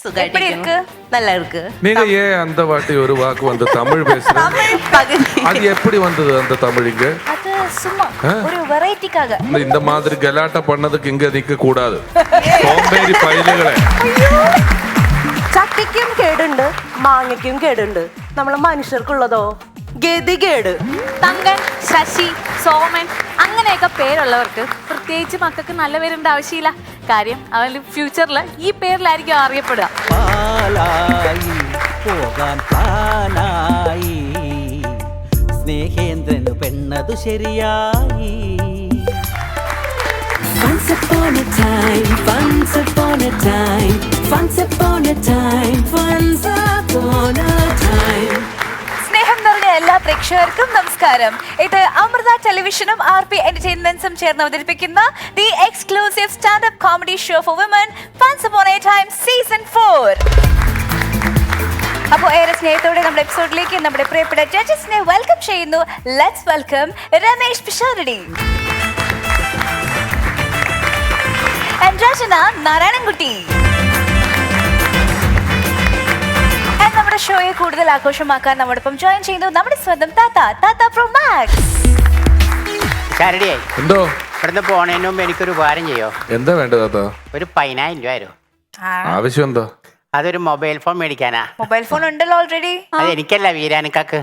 எப்படி இருக்கு? நல்லா இருக்கு. நீங்க ஏன் அந்த வாட்டி ஒரு வாக்கு வந்து தமிழ் பேசுறீங்க? தமிழ் பகுதி. அது எப்படி வந்தது அந்த தமிழ் இங்க? அது சும்மா ஒரு வெரைட்டிக்காக. இந்த மாதிரி கலாட்டா பண்ணதுக்கு இங்க நிக்க கூடாது. സോംബേരി പൈലുകളെ. ചക്കയ്ക്കും കേടുണ്ട് മാങ്ങയ്ക്കും കേടുണ്ട് നമ്മളെ മനുഷ്യർക്കുള്ളതോ ഗതികേട്. തങ്കൻ, ശശി, സോമൻ അങ്ങനെയൊക്കെ പേരുള്ളവർക്ക് പ്രത്യേകിച്ച് മക്കൾക്ക് നല്ല പേരുണ്ട ആവശ്യമില്ല. കാര്യം അവൻ ഫ്യൂച്ചറിൽ ഈ പേരിലായിരിക്കും അറിയപ്പെടുക. പാലായി പോകാൻ പ്ലാനായി സ്നേഹേന്ദ്രന് പെണ്ണതു ശരിയായി. Once upon a time, once upon a time, once upon a time, once upon a time. സ്നേഹം നിറഞ്ഞ എല്ലാ പ്രേക്ഷകർക്കും നമസ്കാരം. ഇത് അമൃത ടെലിവിഷനും RP എന്റർടൈൻമെന്റ്സും ചേർന്ന് അവതരിപ്പിക്കുന്ന the exclusive standup comedy show for women once upon a time season 4. അപ്പോൾ ഏറെ സ്നേഹത്തോടെ നമ്മുടെ എപ്പിസോഡിലേക്ക് നമ്മുടെ പ്രിയപ്പെട്ട ജഡ്ജസിനെ വെൽക്കം ചെയ്യുന്നു. Let's welcome Ramesh Pisharody, Rachana Narayanankutty. നമ്മുടെ ഷോയെ കൂടുതൽ ആഘോഷമാക്കാൻ നമ്മോടൊപ്പം ജോയിൻ ചെയ്യുന്നു നമ്മുടെ സ്വന്തം താത്ത പ്രോ മാക്സ്. ശരടിയായി എന്തോ ഇവിടുന്ന് പോണതിന് മുമ്പ് എനിക്കൊരു ഉപകാരം ചെയ്യോ? എന്താ വേണ്ടത് താത്ത? ഒരു 10,000 രൂപ വരും. ആവശ്യം എന്താ? അതൊരു മൊബൈൽ ഫോൺ മേടിക്കാനാ. മൊബൈൽ ഫോൺ ഉണ്ടല്ലോ ഓൾറെഡി. അത് എനിക്കല്ല, വീരാനിക്കക്ക്.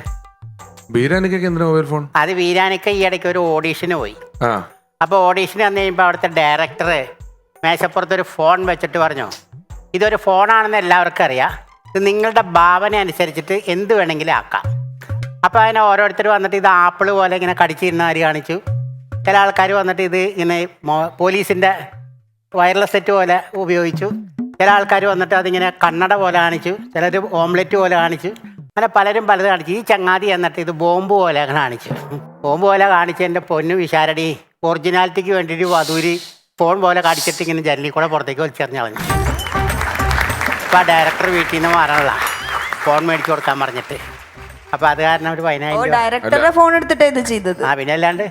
ബീരാനിക്കൊക്കെ എന്തിനാ മൊബൈൽ ഫോൺ? അത് വീരാനിക്ക ഈ ഇടയ്ക്ക് ഒരു ഓഡീഷന് പോയി. ആ, അപ്പോൾ ഓഡീഷന് വന്നു കഴിയുമ്പോൾ അവിടുത്തെ ഡയറക്ടർ മേശപ്പുറത്തൊരു ഫോൺ വെച്ചിട്ട് പറഞ്ഞു, ഇതൊരു ഫോണാണെന്ന് എല്ലാവർക്കും അറിയാം, ഇത് നിങ്ങളുടെ ഭാവന അനുസരിച്ചിട്ട് എന്ത് വേണമെങ്കിലും ആക്കാം. അപ്പോൾ അതിനെ ഓരോരുത്തർ വന്നിട്ട് ഇത് ആപ്പിൾ പോലെ ഇങ്ങനെ കടിച്ചിരുന്നാരി കാണിച്ചു. ചില ആൾക്കാർ വന്നിട്ട് ഇത് ഇങ്ങനെ പോലീസിൻ്റെ വയർലെസ് സെറ്റ് പോലെ ഉപയോഗിച്ചു. ചില ആൾക്കാർ വന്നിട്ട് അതിങ്ങനെ കണ്ണട പോലെ കാണിച്ചു. ചിലർ ഓംലെറ്റ് പോലെ കാണിച്ചു. അങ്ങനെ പലരും പലത് കാണിച്ചു. ഈ ചങ്ങാതി എന്നിട്ട് ഇത് ബോംബ് പോലെ കാണിച്ചു. ബോംബ് പോലെ കാണിച്ച് എൻ്റെ പൊന്നു വിശാരടി ഒറിജിനാലിറ്റിക്ക് വേണ്ടിയിട്ട് വധൂരി ഫോൺ പോലെ കാണിച്ചിട്ട് ഇങ്ങനെ ജനലിൽ കൂടെ പുറത്തേക്ക് വലിച്ചെറിഞ്ഞ് കളഞ്ഞു. അപ്പോൾ ആ ഡയറക്ടർ വീട്ടിൽ നിന്ന് മാറാനുള്ള ഫോൺ മേടിച്ച് കൊടുക്കാൻ പറഞ്ഞിട്ട്. അപ്പോൾ അത് കാരണം ഒരു 10,000 രൂപ. ഡയറക്ടറുടെ ഫോൺ എടുത്തിട്ട് ഇത് ചെയ്തത്. ആ പിന്നെ അല്ലാണ്ട്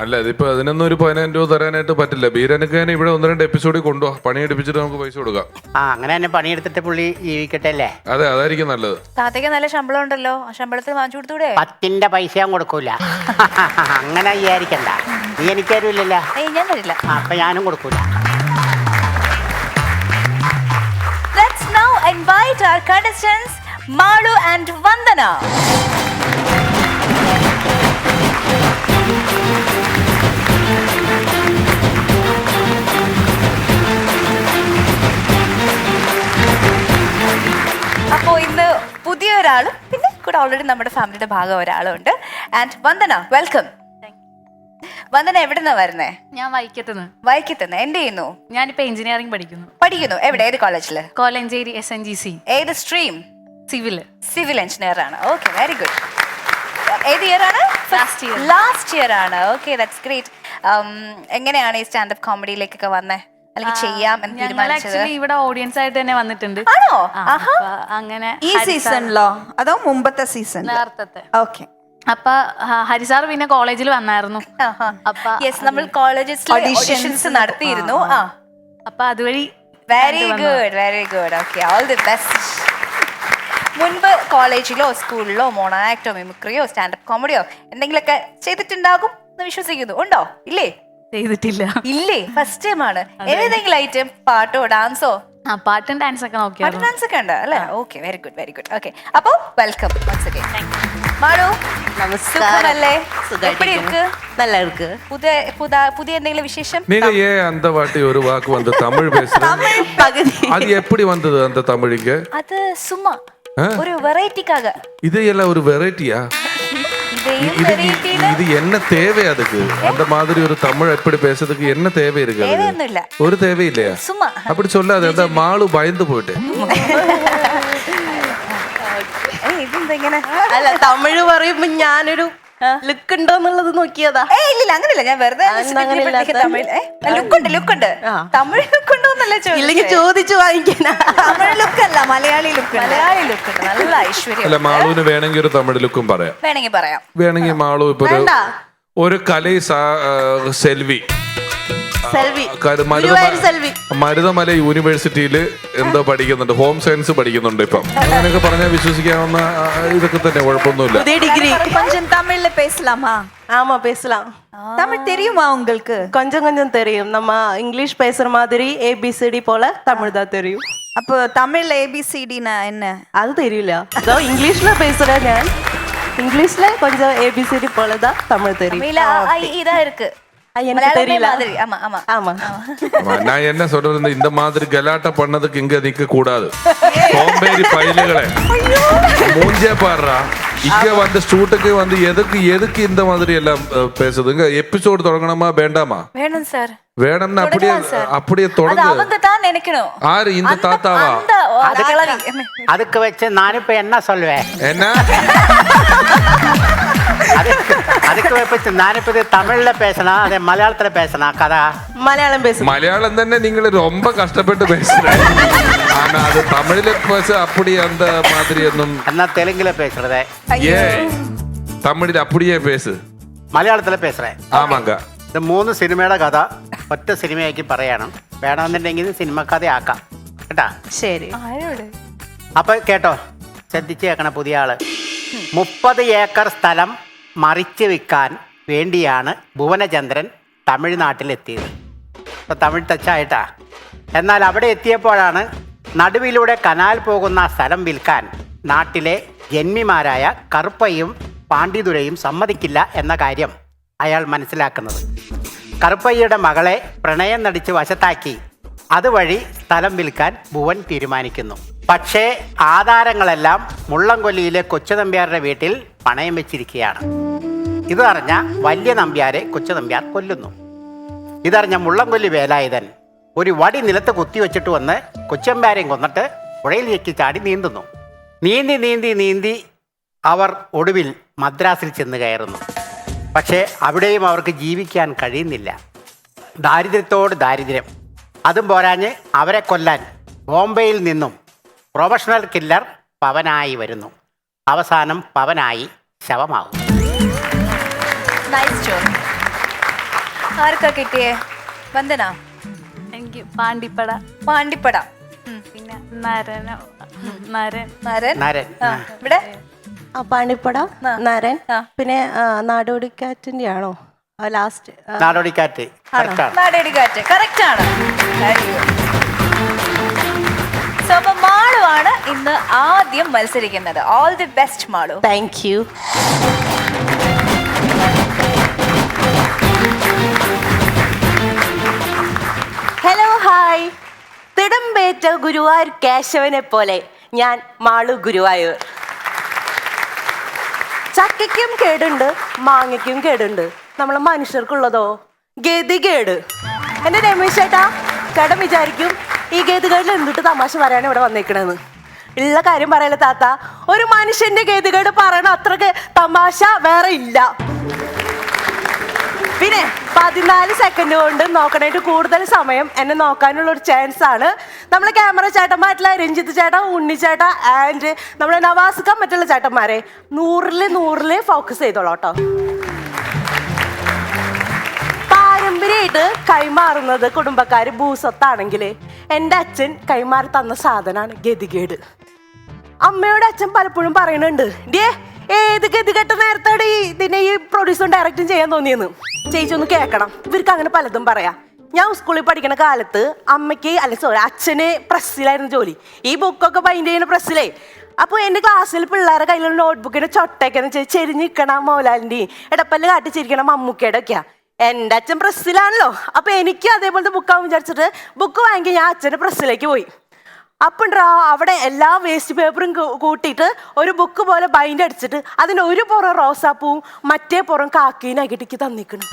അല്ല ഇതിപ്പോ അതിനൊന്നും ഒരു 10,000 രൂപ തരാനായിട്ട് പറ്റില്ല. ബീരാനിക്ക് ഇവിടെ 1-2 എപ്പിസോഡിൽ കൊണ്ടുപോവാ, പണിയെടുപ്പിച്ചിട്ട് നമുക്ക് പൈസ കൊടുക്കാം. ആ അങ്ങനെ തന്നെ പണിയെടുത്തിട്ട് പുള്ളി ജീവിക്കട്ടെ അല്ലേ? അതെ, അതായിരിക്കും നല്ലത്. താത്തയ്ക്ക് നല്ല ശമ്പളം ഉണ്ടല്ലോ, ആ ശമ്പളത്തിൽ വാങ്ങിച്ചു കൊടുത്തൂടെ? 10ന്റെ പൈസ ഞാൻ കൊടുക്കൂല. അങ്ങനെ വിചാരിക്കണ്ട, നീ എനിക്ക് തരൂല്ലല്ലോ. ഞാൻ തരില്ല. അപ്പൊ ഞാനും കൊടുക്കൂല. Let's now invite our contestants Malu and Vandana. അപ്പോൾ ഇന്ന് പുതിയ ഒരാളും പിന്നെ കൂടെ ഓൾറെഡി നമ്മുടെ ഫാമിലിയുടെ ഭാഗം ഒരാളും ഉണ്ട്. And Vandana, welcome. വന്ദന എവിടെന്നാ വരുന്നേ? ഞാൻ വൈക്കത്തുനിന്ന്. വൈക്കത്തുനിന്ന്. എന്ത് ചെയ്യുന്നു? ഞാനിപ്പോൾ എഞ്ചിനീയറിംഗ് പഠിക്കുന്നു. എവിടെ? ഏത് കോളേജില്? കോലഞ്ചേരി SNGC. ഏത് സ്ട്രീം? സിവില്. സിവിൽ എഞ്ചിനീയർ ആണ്. Okay, very good. ഏത് ഇയർ ആണ്? ലാസ്റ്റ് ഇയർ ആണ്. Okay, that's great. എങ്ങനെയാണ് ഈ സ്റ്റാൻഡപ്പ് കോമഡിയിലേക്കൊക്കെ വന്നേ, അല്ലെങ്കിൽ ചെയ്യാം എന്ന് തീരുമാനിച്ചത്? ഇവിടെ ഓഡിയൻസ് ആയിട്ട് തന്നെ വന്നിട്ടുണ്ട്. ആണോ? അങ്ങനെ ഈ സീസണിലോ അതോ മുമ്പത്തെ സീസൺ? നേരത്തെ. ഓക്കെ. അപ്പൊ ഹരിസാർ പിന്നെ കോളേജിൽ വന്നായിരുന്നു. അപ്പൊ നമ്മൾ കോളേജസിൽ ഓഡിഷൻസ് നടത്തിയിരുന്നു. അപ്പൊ അതുവഴി very good, very good. Okay, all the best. മുൻപ് കോളേജിലോ സ്കൂളിലോ മോണോ ആക്ടോ മിമിക്രിയോ സ്റ്റാൻഡപ്പ് കോമഡിയോ എന്തെങ്കിലുമൊക്കെ ചെയ്തിട്ടുണ്ടാകും എന്ന് വിശ്വസിക്കുന്നു. ഉണ്ടോ? ഇല്ലേ? ചെയ്തിട്ടില്ല. ഇല്ലേ? ഫസ്റ്റ് ടൈം ആണ്. ഏതെങ്കിലും ഐറ്റം, പാട്ടോ ഡാൻസോ? പാട്ടും ഡാൻസ് ഒക്കെ നോക്കിയായിരുന്നു. ഡാൻസ് ഒക്കെ ഉണ്ട് അല്ലേ? Okay, very good, very good. Okay, അപ്പോൾ വെൽക്കം once again. മാളു, സുഖമല്ലേ? எப்படி இருக்கு? நல்லா இருக்கு. புதிய എന്തെങ്കിലും വിശേഷം? நீங்க ஏன் அந்த வாட்டி ஒரு வாக்கு வந்து தமிழ் பேசுறீங்க? தமிழ் பகுதி. அது எப்படி வந்தது அந்த தமிழ் இங்க? அது சும்மா ஒரு வெரைட்டிக்காக. இது எல்லாம் ஒரு வெரைட்டியா? இது என்ன தேவை அதுக்கு? அந்த மாதிரி ஒரு தமிழ் எப்படி பேசுறதுக்கு என்ன தேவை இருக்கு? தேவைയൊന്നുമില്ല. ஒரு தேவை இல்லையா? சும்மா அப்படி சொல்லாத. அந்த மாளு பயந்து போயிட்டு. ഇതെന്തെങ്ങനെ? അല്ല, തമിഴ് പറയുമ്പോ ഞാനൊരു ലുക്ക് ഉണ്ടോ എന്നുള്ളത് നോക്കിയതാ. ഇല്ല, അങ്ങനെയല്ല. ഞാൻ വെറുതെ ലുക്കുണ്ട്. തമിഴ് ലുക്കുണ്ടോ എന്നല്ല ഇല്ലെങ്കിൽ ചോദിച്ചു വാങ്ങിക്കാനാ. തമിഴ് ലുക്കല്ല, മലയാളി ലുക്കുണ്ട്. നല്ല ഐശ്വര്യം. അല്ല, മാളുവിന് വേണമെങ്കിൽ ഒരു തമിഴ് ലുക്കും പറയാം. വേണമെങ്കിൽ മാളു ഇപ്പൊ ഒരു കലൈ സെൽവി സെൽവി. കാര്യം ഗുരുവായൂർ സെൽവി. മരുതമല യൂണിവേഴ്സിറ്റിയിൽ എന്തോ പഠിക്കുന്നുണ്ട്, ഹോം സയൻസ് പഠിക്കുന്നുണ്ട് ഇപ്പം. അങ്ങനെയൊക്കെ പറഞ്ഞാൽ വിശ്വസിക്കാവുന്ന ഇതൊക്കെ തന്നെ, കുഴപ്പമൊന്നുമില്ല. പുതിയ ഡിഗ്രി. கொஞ்சம் தமிழ்ல பேசலாமா? ஆமா பேசலாம். தமிழ் தெரியுமா உங்களுக்கு? கொஞ்சம் கொஞ்சம் தெரியும். நம்ம இங்கிலீஷ் பேசுற மாதிரி ஏபிசிடி போல தமிழ் தான் தெரியும். அப்போ தமிழ்ல ஏபிசிடினா என்ன? அது தெரியல. அதோ இங்கிலீஷ்ல பேசுறேன் ഞാൻ. இங்கிலீஷ்ல கொஞ்சம் ஏபிசிடி போல தான் தமிழ் தெரியும். தமிழ்ல இதா இருக்கு. எனக்கு தெரியல. ஆமா ஆமா ஆமா. நான் என்ன சொல்றது, இந்த மாதிரி கலாட்டா பண்ணதுக்கு இங்க நிக்க கூடாது. சோம்பேறி பையலுகளே, மூஞ்சே பாடுறா. இங்க வந்து ஷூட்டுக்கு வந்து எதுக்கு இந்த மாதிரி எல்லாம் பேசுதுங்க? எபிசோடு தொடங்கணுமா வேண்டாமா? வேணும் சார். வேணும்னா அப்படியே அது தொடங்க. அவங்க தான் நினைக்கணும். ஆறு இந்த தாத்தாவா? அதுக்கு வச்சு நான் இப்ப என்ன சொல்வேன்? என்ன அதுக்கு வச்சு நான் இப்ப இது தமிழ்ல பேசணும், அதே மலையாளத்துல பேசணும் கதா. மலையாளம் பேசு. மலையாளம் தானே நீங்க ரொம்ப கஷ்டப்பட்டு பேசுறேன். ஆனா அது தமிழ்ல பேச அப்படி அந்த மாதிரி ஒன்றும். என்ன தெலுங்குல பேசுறதே? ஏன் தமிழில் அப்படியே பேசு. മലയാളത്തിൽ പേசுறேன். ആമാങ്ക. ഇത് 3 സിനിമയുടെ കഥ ഒറ്റ സിനിമയാക്കി പറയണം. വേണമെന്നുണ്ടെങ്കിൽ സിനിമ കഥയാക്കാം കേട്ടാ. ശരി. അപ്പൊ കേട്ടോ, ശ്രദ്ധിച്ച് കേൾക്കണ പുതിയ ആള്. 30 ഏക്കർ സ്ഥലം മറിച്ച് വിൽക്കാൻ വേണ്ടിയാണ് ഭുവനചന്ദ്രൻ തമിഴ്നാട്ടിലെത്തിയത്. ഇപ്പൊ തമിഴ് ടച്ചായിട്ടാ. എന്നാൽ അവിടെ എത്തിയപ്പോഴാണ് നടുവിലൂടെ കനാൽ പോകുന്ന സ്ഥലം വിൽക്കാൻ നാട്ടിലെ ജന്മിമാരായ കറുപ്പയും പാണ്ഡിതുരയും സമ്മതിക്കില്ല എന്ന കാര്യം അയാൾ മനസ്സിലാക്കുന്നത്. കറുപ്പയ്യയുടെ മകളെ പ്രണയം നടിച്ച് വശത്താക്കി അതുവഴി സ്ഥലം വിൽക്കാൻ ഭുവൻ തീരുമാനിക്കുന്നു. പക്ഷേ ആധാരങ്ങളെല്ലാം മുള്ളംകൊല്ലിയിലെ കൊച്ചു നമ്പ്യാരുടെ വീട്ടിൽ പണയം വെച്ചിരിക്കുകയാണ്. ഇതറിഞ്ഞ വലിയ നമ്പ്യാരെ കൊച്ചു നമ്പ്യാർ കൊല്ലുന്നു. ഇതറിഞ്ഞ മുള്ളംകൊല്ലി വേലായുധൻ ഒരു വടി നിലത്ത് കുത്തിവെച്ചിട്ട് വന്ന് കൊച്ചമ്പ്യാരെയും കൊന്നിട്ട് പുഴയിലേക്ക് ചാടി നീന്തുന്നു. നീന്തി നീന്തി നീന്തി അവർ ഒടുവിൽ മദ്രാസിൽ ചെന്ന് കയറുന്നു. പക്ഷേ അവിടെയും അവർക്ക് ജീവിക്കാൻ കഴിയുന്നില്ല. ദാരിദ്ര്യത്തോട് ദാരിദ്ര്യം. അതും പോരാഞ്ഞ് അവരെ കൊല്ലാൻ ബോംബെയിൽ നിന്നും പ്രൊഫഷണൽ കില്ലർ പവനായി വരുന്നു. അവസാനം പവനായി ശവമാവും. ആർക്കാ കിട്ടിയേ? വന്ദന. എനിക്ക് പാണ്ടിപ്പട. പാണ്ടിപ്പട. പിന്നെ നരൻ. നരൻ. ഇവിടെ പാണ്ടിപ്പട, നരൻ. പിന്നെ നാടോടിക്കാറ്റിന്റെ ആണോ ലാസ്റ്റ്? നാടോടിക്കാറ്റ്. നാടോടിക്കാറ്റ് കറക്റ്റ് ആണ്. സോ അപ്പൊ മാളു ആണ് ഇന്ന് ആദ്യം മത്സരിക്കുന്നത്. All the best Malu. Thank you. Hello hi. തിടമ്പേറ്റ ഗുരുവായൂർ കേശവനെ പോലെ ഞാൻ മാളു ഗുരുവായൂർ. ചക്കയ്ക്കും കേടുണ്ട്, മാങ്ങയ്ക്കും കേടുണ്ട്. നമ്മളെ മനുഷ്യർക്കുള്ളതോ ഗതികേട്. എന്റെ രമേശ് ചേട്ടൻ വിചാരിക്കും ഈ ഗതികേടിൽ എന്തിട്ട് തമാശ പറയാൻ ഇവിടെ വന്നേക്കണെന്ന്. ഉള്ള കാര്യം പറയല താത്ത, ഒരു മനുഷ്യന്റെ ഗതികേട് പറയണ അത്രക്ക് തമാശ വേറെ ഇല്ല. പിന്നെ 14 സെക്കൻഡ് കൊണ്ട് നോക്കണായിട്ട് കൂടുതൽ സമയം എന്നെ നോക്കാനുള്ള ഒരു ചാൻസ് ആണ് നമ്മളെ ക്യാമറ ചേട്ടന്മാരുള്ള രഞ്ജിത്ത് ചേട്ടൻ, ഉണ്ണി ചേട്ട ആൻഡ് നമ്മളെ നവാസിക്ക, മറ്റുള്ള ചേട്ടന്മാരെ 100 ഫോക്കസ് ചെയ്തോളൂ കേട്ടോ. പാരമ്പര്യമായിട്ട് കൈമാറുന്നത് കുടുംബക്കാര് ഭൂസ്വത്താണെങ്കിൽ എൻ്റെ അച്ഛൻ കൈമാറി തന്ന സാധനമാണ് ഗതികേട്. അമ്മയോട് അച്ഛൻ പലപ്പോഴും പറയുന്നുണ്ട്, ഡേ ഏത് ഗതികെട്ട നേരത്തോടെ ഇതിനെ ഈ പ്രൊഡ്യൂസറും ഡയറക്റ്റും ചെയ്യാൻ തോന്നിയെന്ന്. ചേച്ചി കേൾക്കണം, ഇവർക്ക് അങ്ങനെ പലതും പറയാം. ഞാൻ സ്കൂളിൽ പഠിക്കുന്ന കാലത്ത് അച്ഛന് പ്രസ്സിലായിരുന്നു ജോലി. ഈ ബുക്കൊക്കെ ബൈൻഡ് ചെയ്യുന്ന പ്രസ്സിലേ. അപ്പോൾ എൻ്റെ ക്ലാസ്സിൽ പിള്ളേരുടെ കയ്യിലുള്ള നോട്ട്ബുക്കിന്റെ ചൊട്ടയൊക്കെ ചെരിഞ്ഞിരിക്കണ മോഹൻലാലിൻ്റെയും എടപ്പല്ല് കാട്ടിച്ചിരിക്കണ മമ്മൂക്കയുടെ ഒക്കെയാ. എൻ്റെ അച്ഛൻ പ്രസ്സിലാണല്ലോ. അപ്പൊ എനിക്ക് അതേപോലത്തെ ബുക്കാവും വിചാരിച്ചിട്ട് ബുക്ക് വാങ്ങി ഞാൻ അച്ഛൻ്റെ പ്രസ്സിലേക്ക് പോയി. അപ്പം അവിടെ എല്ലാ വേസ്റ്റ് പേപ്പറും കൂട്ടിയിട്ട് ഒരു ബുക്ക് പോലെ ബൈൻഡ് അടിച്ചിട്ട് അതിന് ഒരു പുറം റോസാപ്പൂവും മറ്റേ പുറം കാക്കീനാക്കിയിട്ട് തന്നിക്കണം.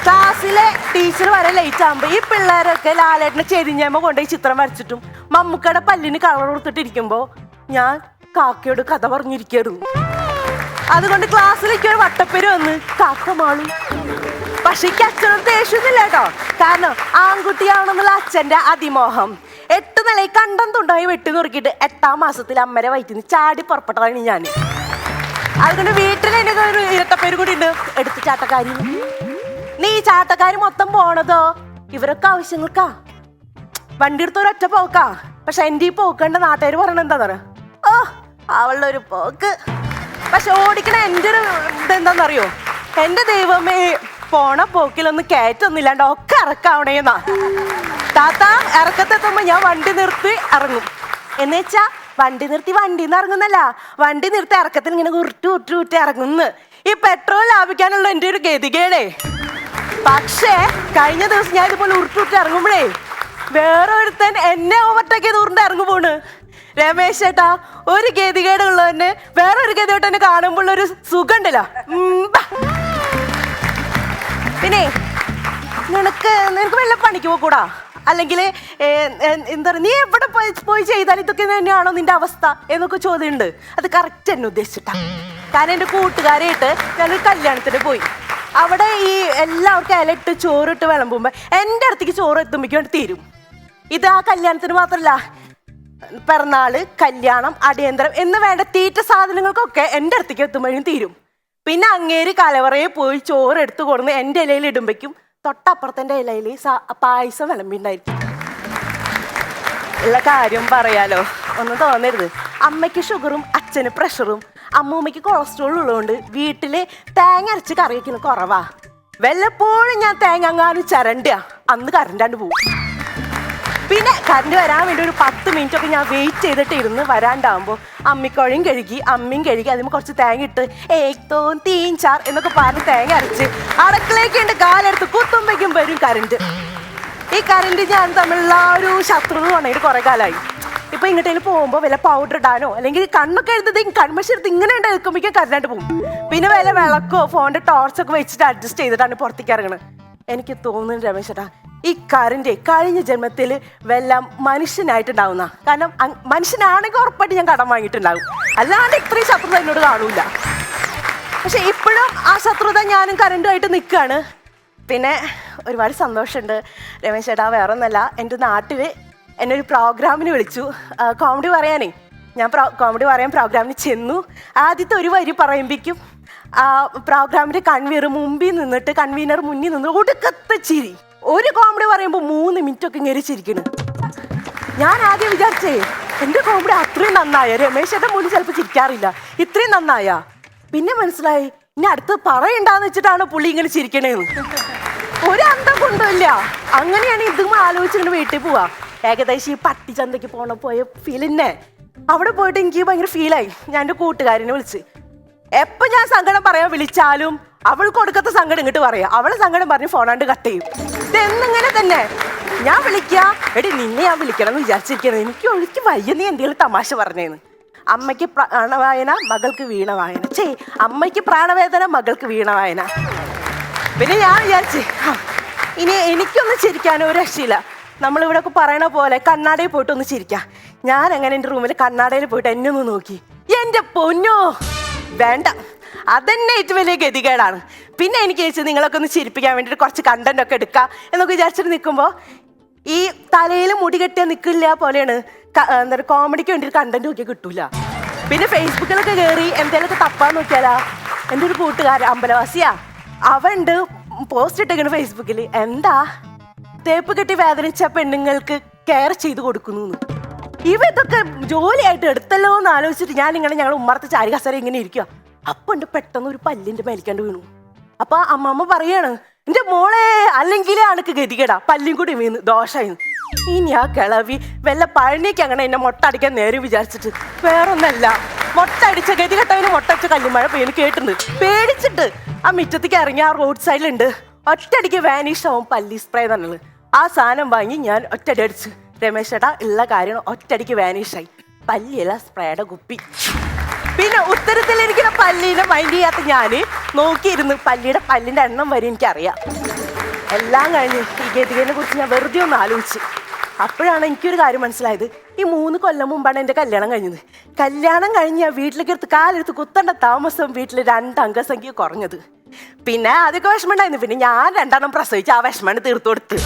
ക്ലാസ്സിലെ ടീച്ചർ വരെ ലേറ്റ് ആകുമ്പോൾ ഈ പിള്ളേരൊക്കെ ലാലേട്ടനെ ചെരിഞ്ഞമ്മ കൊണ്ടുപോയി ചിത്രം വരച്ചിട്ടും മമ്മൂക്കയുടെ പല്ലിന് കളർ കൊടുത്തിട്ടിരിക്കുമ്പോൾ ഞാൻ കാക്കയോട് കഥ പറഞ്ഞിരിക്കുന്നു. അതുകൊണ്ട് ക്ലാസ്സിലേക്ക് ഒരു വട്ടപ്പേര് വന്ന് കാക്ക മാളു. പക്ഷെ എനിക്ക് അച്ഛനോട് ദേഷ്യമൊന്നുമില്ല കേട്ടോ. കാരണം ആൺകുട്ടിയാണെന്നുള്ള അച്ഛൻ്റെ അതിമോഹം 8 നിലയിൽ കണ്ടം തുണ്ടായി വെട്ടി നുറുക്കിയിട്ട് 8ാം മാസത്തിൽ അമ്മരെ വയറ്റിൽ നിന്ന് ചാടി പുറപ്പെട്ടതാണ് ഞാൻ. അതുകൊണ്ട് വീട്ടിൽ എനിക്ക് ഒരു ഇരട്ടപ്പേര് കൂടി ഉണ്ട്, എടുത്തു ചാട്ടക്കാരി. നീ ഈ ചാട്ടക്കാര് മൊത്തം പോണതോ ഇവരൊക്കെ ആവശ്യങ്ങൾക്കാ. വണ്ടി എടുത്ത് ഒരൊറ്റ പോക്കാ. പക്ഷെ എന്റെ ഈ പോക്കണ്ട നാട്ടുകാർ പറയണ എന്താന്ന് പറയാ, ഓ അവളുടെ ഒരു പോക്ക്. പക്ഷെ ഓടിക്കണ എന്റെ ഒരു ഇതെന്താന്നറിയോ, എന്റെ ദൈവമേ പോണ പോക്കിലൊന്ന് കയറ്റൊന്നുമില്ലാണ്ട് ഒക്കെ ഇറക്കാവണേന്നാ. താത്ത ഇറക്കത്തെത്തുമ്പോ ഞാൻ വണ്ടി നിർത്തി ഇറങ്ങും. എന്നുവെച്ചാ വണ്ടി നിർത്തി വണ്ടിന്ന് ഇറങ്ങുന്നല്ല, വണ്ടി നിർത്തി ഇറക്കത്തിൽ ഇങ്ങനെ ഉരുട്ടി ഇറങ്ങുന്നു. ഈ പെട്രോൾ ലാഭിക്കാനുള്ള എന്റെ ഒരു ഗതികേടേ. പക്ഷേ കഴിഞ്ഞ ദിവസം ഞാൻ ഇതുപോലെ ഉരുട്ടി ഇറങ്ങുമ്പോഴേ വേറെ ഒരുത്തൻ എന്നെ ഓവർടേക്ക് ചെയ്ത് ഉരുണ്ട് ഇറങ്ങു പോണ്. രമേശ് ചേട്ടാ, ഒരു ഗതികേടുള്ളവന് വേറൊരു ഗതികേട്ടനെ കാണുമ്പോൾ ഒരു സുഖം ഉണ്ടല്ലോ. പിന്നെ നിനക്ക് വല്ല പണിക്ക് പോകൂടാ, അല്ലെങ്കിൽ എന്താ പറയുക, നീ എവിടെ പോയി ചെയ്താൽ ഇതൊക്കെ തന്നെയാണോ നിന്റെ അവസ്ഥ എന്നൊക്കെ ചോദ്യമുണ്ട്. അത് കറക്റ്റ് എന്നെ ഉദ്ദേശിച്ചിട്ടാ. കാരണം എൻ്റെ കൂട്ടുകാരായിട്ട് ഞാനൊരു കല്യാണത്തിന് പോയി. അവിടെ ഈ എല്ലാവർക്കും ഇലയിട്ട് ചോറിട്ട് വിളമ്പുമ്പോൾ എൻ്റെ അടുത്തേക്ക് ചോറ് എത്തുമ്പോഴേക്കും തീരും. ഇത് ആ കല്യാണത്തിന് മാത്രമല്ല, പിറന്നാള്, കല്യാണം, അടിയന്തരം എന്ന് വേണ്ട തീറ്റ സാധനങ്ങൾക്കൊക്കെ എൻ്റെ അടുത്തേക്ക് എത്തുമ്പോഴും തീരും. പിന്നെ അങ്ങേര് കലവറയിൽ പോയി ചോറ് എടുത്ത് കൊടുന്ന് എൻ്റെ ഇലയിൽ ഇടുമ്പോഴേക്കും തൊട്ടപ്പുറത്തെ ഇലയിൽ പായസം വിളമ്പിണ്ടായിരിക്കും. ഉള്ള കാര്യം പറയാലോ, ഒന്നും തോന്നരുത്. അമ്മയ്ക്ക് ഷുഗറും അച്ഛന് പ്രഷറും അമ്മൂമ്മയ്ക്ക് കൊളസ്ട്രോളും ഉള്ളതുകൊണ്ട് വീട്ടില് തേങ്ങ അരച്ച് കറി വയ്ക്കുന്നത് കുറവാ. വല്ലപ്പോഴും ഞാൻ തേങ്ങ അങ്ങാനും ചരണ്ടിയാ അന്ന് കറണ്ടാണ്ട് പോവും. പിന്നെ കറണ്ട് വരാൻ വേണ്ടി ഒരു 10 മിനിറ്റ് ഒക്കെ ഞാൻ വെയിറ്റ് ചെയ്തിട്ട് ഇരുന്ന് വരാണ്ടാവുമ്പോൾ അമ്മിക്കോഴയും കഴുകി അമ്മിയും കഴുകി അതിന് കുറച്ച് തേങ്ങ ഇട്ട് 1 2 3 4 എന്നൊക്കെ പറഞ്ഞ് തേങ്ങ അരച്ച് അടക്കളേക്ക് ഉണ്ട് കാലെടുത്ത് കുത്തുമ്പോഴേക്കും വരും കറണ്ട്. ഈ കറണ്ട് ഞാൻ തമ്മിലുള്ള ഒരു ശത്രുത തുടങ്ങിയിട്ട് കുറെ കാലമായി. ഇപ്പൊ ഇങ്ങോട്ടേലും പോകുമ്പോൾ വല്ല പൗഡർ ഇടാനോ അല്ലെങ്കിൽ കണ്ണൊക്കെ എഴുതി കൺമശി എടുത്ത് ഇങ്ങനെ ഉണ്ട് എടുക്കുമ്പോഴേക്കും കറണ്ട് പോകും. പിന്നെ വല്ല വിളക്കോ ഫോണിന്റെ ടോർച്ചൊക്കെ വെച്ചിട്ട് അഡ്ജസ്റ്റ് ചെയ്തിട്ടാണ് പുറത്തേക്ക് ഇറങ്ങണത്. എനിക്ക് തോന്നുന്നു രമേശ് ചേട്ടാ, ഈ കറണ്ട് കഴിഞ്ഞ ജന്മത്തിൽ വല്ല മനുഷ്യനായിട്ടുണ്ടാവുന്ന. കാരണം മനുഷ്യനാണെങ്കിൽ ഉറപ്പായിട്ട് ഞാൻ കടം വാങ്ങിയിട്ടുണ്ടാവും, അല്ലാണ്ട് ഇത്രയും ശത്രുത എന്നോട് കാണൂല. പക്ഷെ ഇപ്പോഴും ആ ശത്രുത ഞാനും കറണ്ടുമായിട്ട് നിൽക്കുകയാണ്. പിന്നെ ഒരുപാട് സന്തോഷമുണ്ട് രമേശ് ചേട്ടാ. വേറെ ഒന്നല്ല, എൻ്റെ നാട്ടിൽ എന്നെ ഒരു പ്രോഗ്രാമിന് വിളിച്ചു, കോമഡി പറയാനേ. ഞാൻ കോമഡി പറയാൻ പ്രോഗ്രാമിന് ചെന്നു. ആദ്യത്തെ ഒരു വരി പറയുമ്പോഴേക്കും ആ പ്രോഗ്രാമിൻ്റെ കൺവീനർ മുന്നിൽ നിന്ന് ഒടുക്കത്തെ ചിരി. ഒരു കോമഡി പറയുമ്പോൾ 3 മിനിറ്റ് ഒക്കെ ഇങ്ങനെ ചിരിക്കണ്. ഞാൻ ആദ്യം വിചാരിച്ചേ എൻ്റെ കോമഡി അത്രയും നന്നായ, രമേശ് ചേട്ടൻ മുന്നിൽ ചിലപ്പോൾ ചിരിക്കാറില്ല, ഇത്രയും നന്നായ. പിന്നെ മനസ്സിലായി ഇനി അടുത്ത് പറയണ്ടാന്ന് വെച്ചിട്ടാണ് പുള്ളി ഇങ്ങനെ ചിരിക്കണേന്ന്. ഒരു അന്തം കൊണ്ടുമില്ല. അങ്ങനെയാണ് ഇതും ആലോചിച്ചിങ്ങനെ വീട്ടിൽ പോവാ. ഏകദേശം ഈ പട്ടിച്ചന്തയ്ക്ക് പോയ ഫീലിന്നെ അവിടെ പോയിട്ട് എനിക്ക് ഭയങ്കര ഫീലായി. ഞാൻ എൻ്റെ കൂട്ടുകാരനെ വിളിച്ച് എപ്പോൾ ഞാൻ സങ്കടം പറയാൻ വിളിച്ചാലും അവൾ കൊടുക്കത്ത സങ്കടം ഇങ്ങോട്ട് പറയാം. അവളെ സങ്കടം പറഞ്ഞ് ഫോണാണ്ട് കട്ട് ചെയ്യും. ഇതെന്നിങ്ങനെ തന്നെ ഞാൻ വിളിക്കാം, എടി നിന്നെ ഞാൻ വിളിക്കണം എന്ന് വിചാരിച്ചിരിക്കുന്നത്, എനിക്ക് വയ്യ നീ എന്തെങ്കിലും തമാശ പറഞ്ഞേന്ന്. അമ്മയ്ക്ക് പ്രാണവായന മകൾക്ക് വീണവായന, അമ്മയ്ക്ക് പ്രാണവേദന മകൾക്ക് വീണവായന. പിന്നെ ഞാൻ വിചാരിച്ച് ഇനി എനിക്കൊന്നും ചിരിക്കാനോ ഒരു രക്ഷയില്ല. നമ്മളിവിടെ ഒക്കെ പറയണ പോലെ കണ്ണാടയിൽ പോയിട്ട് ഒന്ന് ചിരിക്കാം. ഞാൻ അങ്ങനെ എൻ്റെ റൂമിൽ കണ്ണാടയിൽ പോയിട്ട് എന്നെ ഒന്ന് നോക്കി, എൻ്റെ പൊന്നോ വേണ്ട, അതന്നെ ഏറ്റവും വലിയ ഗതികേടാണ്. പിന്നെ എനിക്ക് ചോദിച്ചത് നിങ്ങളൊക്കെ ഒന്ന് ചിരിപ്പിക്കാൻ വേണ്ടിയിട്ട് കുറച്ച് കണ്ടന്റ് ഒക്കെ എടുക്കാം എന്നൊക്കെ വിചാരിച്ചിട്ട് നിൽക്കുമ്പോൾ ഈ തലയിൽ മുടി കെട്ടിയാൽ നിൽക്കില്ല പോലെയാണ് എന്താ പറയുക, കോമഡിക്ക് വേണ്ടിയിട്ട് കണ്ടന്റ് നോക്കിയാൽ കിട്ടൂല. പിന്നെ ഫേസ്ബുക്കിലൊക്കെ കയറി എന്തെങ്കിലുമൊക്കെ തപ്പാൻ നോക്കിയാലാ എൻ്റെ ഒരു കൂട്ടുകാരൻ അമ്പലവാസിയാ, അവണ്ട് പോസ്റ്റ് ഇട്ടേക്കണ് ഫേസ്ബുക്കിൽ, എന്താ തേപ്പ് കെട്ടി വേദനിച്ച പെണ്ണുങ്ങൾക്ക് കെയർ ചെയ്ത് കൊടുക്കുന്നു. ഇതൊക്കെ ജോലിയായിട്ട് എടുത്തല്ലോ എന്ന് ആലോചിച്ചിട്ട് ഞങ്ങൾ ഉമ്മറത്ത് ചാരി കസേര ഇങ്ങനെ ഇരിക്കുക. അപ്പൊ ഉണ്ട് പെട്ടെന്ന് ഒരു പല്ലിന്റെ മേലിക്കാണ്ട് വീണു. അപ്പൊ അമ്മമ്മ പറയാണ്, എന്റെ മോളെ അല്ലെങ്കിലേ അണക്ക് ഗതികേടാ, പല്ലും കൂടി വീണ് ദോഷായിരുന്നു. ഇനി ആ കിളവി വല്ല പഴനിക്ക് അങ്ങനെ എന്നെ മൊട്ട അടിക്കാൻ നേരെ വിചാരിച്ചിട്ട് വേറൊന്നല്ല, മൊട്ട അടിച്ച ഗതികെട്ടവന് മൊട്ട അടിച്ച കല്ലുമഴ പെയ്യുന്നു കേട്ടുണ്ട്. പേടിച്ചിട്ട് ആ മുറ്റത്തേക്ക് ഇറങ്ങി ആ റോഡ് സൈഡിലുണ്ട് ഒറ്റയടിക്ക് വാനിഷ് ആവും പല്ലി സ്പ്രേ തന്നുള്ളത്. ആ സാധനം വാങ്ങി ഞാൻ ഒറ്റയടി അടിച്ച്, രമേശ് ചേട്ടാ ഉള്ള കാര്യം ഒറ്റയടിക്ക് വാനിഷായി. പല്ലിയല്ല സ്പ്രേയുടെ കുപ്പി. പിന്നെ ഉത്തരത്തിലിരിക്കുന്ന പല്ലിനെ മൈൻഡ് ചെയ്യാത്ത ഞാൻ നോക്കിയിരുന്നു പല്ലിന്റെ എണ്ണം വരെ എനിക്കറിയാം. എല്ലാം കഴിഞ്ഞ് ഈ ഗതികനെ കുറിച്ച് ഞാൻ വെറുതെ ഒന്ന് ആലോചിച്ച്. അപ്പോഴാണ് എനിക്കൊരു കാര്യം മനസ്സിലായത്. ഈ 3 കൊല്ലം മുമ്പാണ് എൻ്റെ കല്യാണം കഴിഞ്ഞത്. കല്യാണം കഴിഞ്ഞ് വീട്ടിലേക്ക് എടുത്ത് കാലെടുത്ത് കുത്തേണ്ട താമസം വീട്ടിൽ 2 അംഗസംഖ്യ കുറഞ്ഞത്. പിന്നെ അതൊക്കെ വിഷമം ഉണ്ടായിരുന്നു. പിന്നെ ഞാൻ 2 എണ്ണം പ്രസവിച്ച് ആ വിഷമാണ് തീർത്തു കൊടുത്ത്.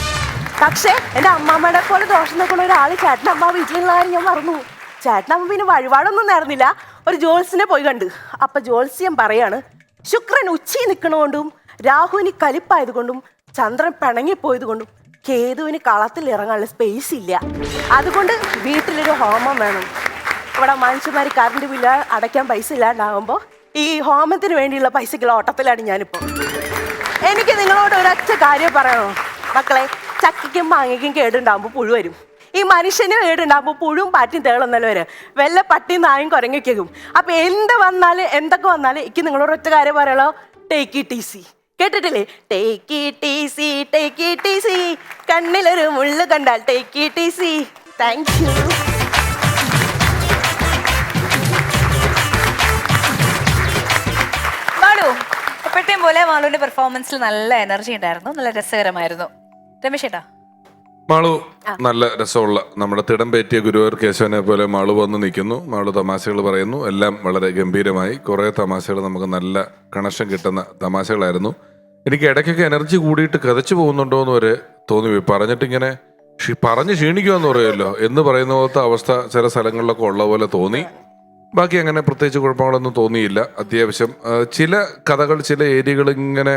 പക്ഷേ എൻ്റെ അമ്മാമ്മയുടെ പോലെ ദോഷം നോക്കുന്ന ഒരാൾ ചേട്ടനമ്മ വീട്ടിലുള്ള കാര്യം ഞാൻ മറന്നു. ചേട്ടനമ്മ പിന്നെ വഴിപാടൊന്നും നേർന്നില്ല, ഒരു ജോത്സ്യനെ പോയി കണ്ട്. അപ്പൊ ജോത്സ്യം പറയാണ്, ശുക്രൻ ഉച്ചയിൽ നിൽക്കണോണ്ടും രാഹുവിന് കലിപ്പായതുകൊണ്ടും ചന്ദ്രൻ പിണങ്ങിപ്പോയത് കൊണ്ടും കേതുവിന് കളത്തിൽ ഇറങ്ങാനുള്ള സ്പേസ് ഇല്ല. അതുകൊണ്ട് വീട്ടിലൊരു ഹോമം വേണം. ഇവിടെ മനുഷ്യന്മാർ കറണ്ട് ബില്ല് അടയ്ക്കാൻ പൈസ ഇല്ലാണ്ടാകുമ്പോൾ ഈ ഹോമത്തിന് വേണ്ടിയുള്ള പൈസക്കുള്ള ഓട്ടത്തിലാണ് ഞാനിപ്പോൾ. എനിക്ക് നിങ്ങളോട് ഒരൊറ്റ കാര്യം പറയണോ മക്കളെ? ചക്കയ്ക്കും മാങ്ങയ്ക്കും കേടുണ്ടാകുമ്പോൾ പുഴു വരും. ഈ മനുഷ്യന് കേടുണ്ടാകുമ്പോൾ പുഴുവും പാറ്റും തേളുന്നല്ലോ വരെ വല്ല പട്ടിയും നായും കുരങ്ങിക്കും. അപ്പൊ എന്തൊക്കെ വന്നാലും എനിക്ക് നിങ്ങളോട് ഒറ്റ കാര്യം പറയണോ, ടേക്ക് ഇറ്റ് ഈസി. കേട്ടിട്ടില്ലേ? Take it easy, take it easy. കണ്ണിലൊരു മുള്ളു കണ്ടാൽ take it easy. Thank you. Malu, എപ്പോഴത്തെയും പോലെ മാളുവിന്റെ പെർഫോമൻസിൽ നല്ല എനർജി ഉണ്ടായിരുന്നു, നല്ല രസകരമായിരുന്നു. രമേശ് ചേട്ടാ? മാളു നല്ല രസമുള്ള നമ്മുടെ തിടം പേറ്റിയ ഗുരുവായൂർ കേശവനെ പോലെ മാളു വന്ന് നിൽക്കുന്നു. മാളു തമാശകൾ പറയുന്നു, എല്ലാം വളരെ ഗംഭീരമായി. കുറേ തമാശകൾ നമുക്ക് നല്ല കണക്ഷൻ കിട്ടുന്ന തമാശകളായിരുന്നു. എനിക്ക് ഇടയ്ക്കൊക്കെ എനർജി കൂടിയിട്ട് കതച്ചു പോകുന്നുണ്ടോ എന്ന് വരെ തോന്നി. പറഞ്ഞിട്ടിങ്ങനെ പറഞ്ഞ് ക്ഷീണിക്കുമെന്ന് പറയുമല്ലോ എന്ന് പറയുന്ന പോലത്തെ അവസ്ഥ ചില സ്ഥലങ്ങളിലൊക്കെ ഉള്ള പോലെ തോന്നി. ബാക്കി അങ്ങനെ പ്രത്യേകിച്ച് കുഴപ്പങ്ങളൊന്നും തോന്നിയില്ല. അത്യാവശ്യം ചില കഥകൾ, ചില ഏരിയകൾ ഇങ്ങനെ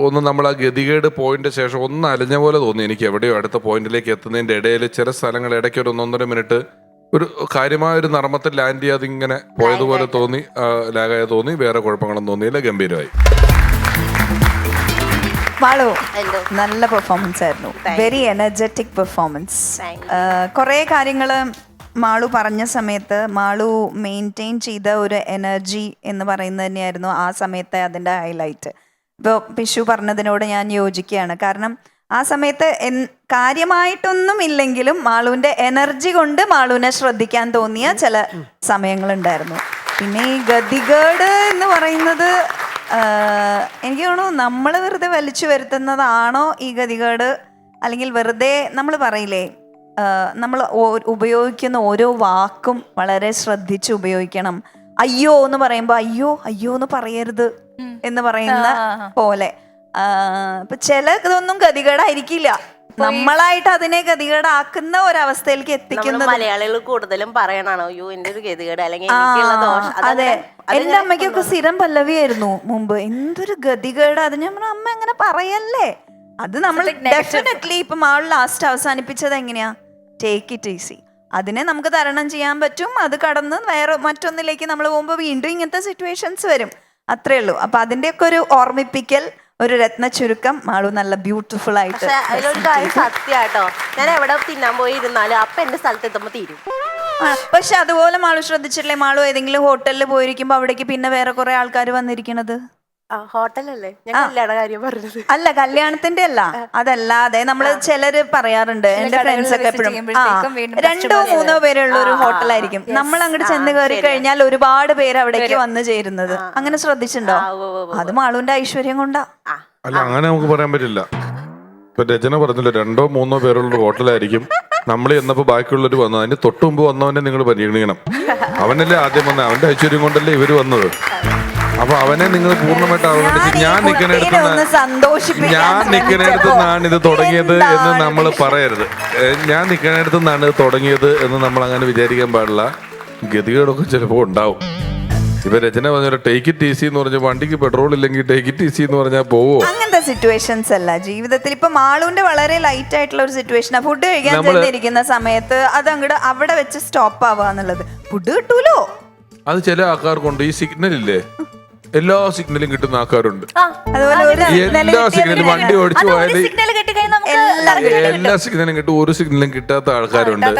ഒന്ന് നമ്മൾ ആ ഗതികേട് പോയിന്റ് ശേഷം ഒന്ന് അലഞ്ഞ പോലെ തോന്നി എനിക്ക്. എവിടെയോ അടുത്ത പോയിന്റിലേക്ക് എത്തുന്നതിൻ്റെ ഇടയിൽ ചില സ്ഥലങ്ങൾ ഇടയ്ക്ക് ഒരു 1-1.5 മിനിറ്റ് ഒരു കാര്യമായ ഒരു നർമ്മത്തിൽ ലാൻഡ് ചെയ്യാതെ ഇങ്ങനെ പോയതുപോലെ തോന്നി, ലാഗായ തോന്നി. വേറെ കുഴപ്പങ്ങളൊന്നും തോന്നിയില്ല, ഗംഭീരമായി. മാളു നല്ല പെർഫോമൻസ് ആയിരുന്നു, വെരി എനർജറ്റിക് പെർഫോമൻസ്. കുറേ കാര്യങ്ങൾ മാളു പറഞ്ഞ സമയത്ത് മാളു മെയിൻറ്റെയിൻ ചെയ്ത ഒരു എനർജി എന്ന് പറയുന്നത് തന്നെയായിരുന്നു ആ സമയത്തെ അതിൻ്റെ ഹൈലൈറ്റ്. ഇപ്പോൾ പിഷു പറഞ്ഞതിനോട് ഞാൻ യോജിക്കുകയാണ്. കാരണം ആ സമയത്ത് കാര്യമായിട്ടൊന്നും ഇല്ലെങ്കിലും മാളുവിൻ്റെ എനർജി കൊണ്ട് മാളുവിനെ ശ്രദ്ധിക്കാൻ തോന്നിയ ചില സമയങ്ങളുണ്ടായിരുന്നു. പിന്നെ ഈ ഗതികേട് എന്ന് പറയുന്നത് എനിക്ക് തോന്നുന്നു നമ്മൾ വെറുതെ വലിച്ചു വരുത്തുന്നതാണോ ഈ ഗതികേട്, അല്ലെങ്കിൽ വെറുതെ നമ്മൾ പറയില്ലേ, നമ്മൾ ഉപയോഗിക്കുന്ന ഓരോ വാക്കും വളരെ ശ്രദ്ധിച്ച് ഉപയോഗിക്കണം. അയ്യോ എന്ന് പറയുമ്പോൾ അയ്യോ എന്ന് പറയരുത് എന്ന് പറയുന്ന പോലെ. ഇപ്പൊ ചില ഇതൊന്നും ഗതികേടായിരിക്കില്ല, നമ്മളായിട്ട് അതിനെ ഗതികേടാക്കുന്ന ഒരവസ്ഥയിലേക്ക് എത്തിക്കുന്നത്. മലയാളികൾ കൂടുതലും പറയണോ അയ്യോ എന്റെ ഒരു ഗതികേട് അല്ലെങ്കിൽ അതെ, എന്റെ അമ്മയ്ക്കൊക്കെ സ്ഥിരം പല്ലവിയായിരുന്നു മുമ്പ്, എന്തൊരു ഗതികേട്. അത് ഞാൻ അമ്മ അങ്ങനെ പറയല്ലേ. അത് നമ്മൾ ഡെഫിനറ്റ്ലി ഇപ്പം ആൾ ലാസ്റ്റ് അവസാനിപ്പിച്ചത് എങ്ങനെയാ, ടേക്ക് ഇറ്റ് ഈസി. അതിനെ നമുക്ക് തരണം ചെയ്യാൻ പറ്റും. അത് കടന്ന് വേറെ മറ്റൊന്നിലേക്ക് നമ്മൾ പോകുമ്പോൾ വീണ്ടും ഇങ്ങനത്തെ സിറ്റുവേഷൻസ് വരും, അത്രേ ഉള്ളൂ. അപ്പൊ അതിന്റെയൊക്കെ ഒരു ഓർമ്മിപ്പിക്കൽ, ഒരു രത്ന ചുരുക്കം മാളു നല്ല ബ്യൂട്ടിഫുൾ ആയിട്ട്. അതിലൊരു കാര്യം സത്യമാട്ടോ, ഞാൻ എവിടെ തിന്നാൻ പോയി ഇരുന്നാലും അപ്പൊ എന്റെ സ്ഥലത്ത് എത്തുമ്പോ തീരും. പക്ഷെ അതുപോലെ മാളു ശ്രദ്ധിച്ചിട്ടില്ലേ, മാളു ഏതെങ്കിലും ഹോട്ടലിൽ പോയിരിക്കുമ്പോ അവിടേക്ക് പിന്നെ വേറെ കുറെ ആൾക്കാർ വന്നിരിക്കണത്. ഹോട്ടലല്ലേ ഞാൻ കല്യാണ കാര്യം പറഞ്ഞത്? അല്ല, കല്യാണത്തിന്റെ അല്ല, അതല്ലാതെ നമ്മള് ചിലര് പറയാറുണ്ട്, എന്റെ ഫ്രണ്ട്സ് ഒക്കെ എപ്പോഴും 2-3 പേരുള്ള ഒരു ഹോട്ടലായിരിക്കും. നമ്മൾ അങ്ങോട്ട് ചെന്ന് കയറി കഴിഞ്ഞാൽ ഒരുപാട് പേര് അവിടേക്ക് വന്നു ചേരുന്നത്. അങ്ങനെ ശ്രദ്ധിച്ചിട്ടുണ്ടോ? അത് മാളുവിന്റെ ഐശ്വര്യം കൊണ്ടാ. അല്ല, അങ്ങനെ നമുക്ക് പറയാൻ പറ്റില്ല. ഇപ്പൊ രചന പറഞ്ഞില്ല, 2-3 പേരുള്ള ഹോട്ടലായിരിക്കും. നമ്മൾ എന്നപ്പോ ബാക്കിയുള്ളവർ വന്നു, അതിന്റെ തൊട്ട് മുമ്പ് വന്നവനെ നിങ്ങൾ പരിഗണിക്കണം. അവനല്ലേ ആദ്യം വന്നത്, അവന്റെ ഐശ്വര്യം കൊണ്ടല്ലേ ഇവര് വന്നത്. അപ്പൊ അവനെ നിങ്ങൾ പൂർണ്ണമായിട്ട് അവഗണിച്ച് ഞാൻ നിൽക്കുന്നിടത്ത് നിന്നാണ് ഇത് തുടങ്ങിയത് എന്ന് നമ്മൾ പറയരുത്. ഞാൻ നിൽക്കുന്നിടത്ത് നിന്നാണ് ഇത് തുടങ്ങിയത് എന്ന് നമ്മൾ അങ്ങനെ വിചാരിക്കാൻ പാടില്ല. ഗതികേടൊക്കെ ചിലപ്പോൾ ഉണ്ടാവും. ഇപ്പൊ രചന പറഞ്ഞ ടേക്ക് ഇറ്റ് ഈസി എന്ന് പറഞ്ഞ വണ്ടിക്ക് പെട്രോൾ ഇല്ലെങ്കിൽ ടേക്ക് ഇറ്റ് ഈസി എന്ന് പറഞ്ഞാൽ പോവോ? അങ്ങനത്തെ സിറ്റുവേഷൻസ് അല്ല ജീവിതത്തിൽ. ഇപ്പൊ മാളുവിന്റെ വളരെ ലൈറ്റ് ആയിട്ടുള്ള ഒരു സിറ്റുവേഷൻ, ഫുഡ് കഴിക്കാൻ ചെന്നിരിക്കുന്ന സമയത്ത് അത് അങ്ങോട്ട് അവിടെ വെച്ച് സ്റ്റോപ്പ് ആവുക എന്നുള്ളത്. ഫുഡ് കിട്ടൂലോ. അത് ചില ആൾക്കാർക്കുണ്ട്. ഈ സിഗ്നൽ ഇല്ലേ, എല്ലാ സിഗ്നലും കിട്ടുന്ന ആൾക്കാരുണ്ട്. എല്ലാ സിഗ്നലും വണ്ടി ഓടിച്ചു പോയാൽ എല്ലാ സിഗ്നലും കിട്ടും, ഒരു സിഗ്നലും കിട്ടാത്ത ആൾക്കാരുണ്ട്.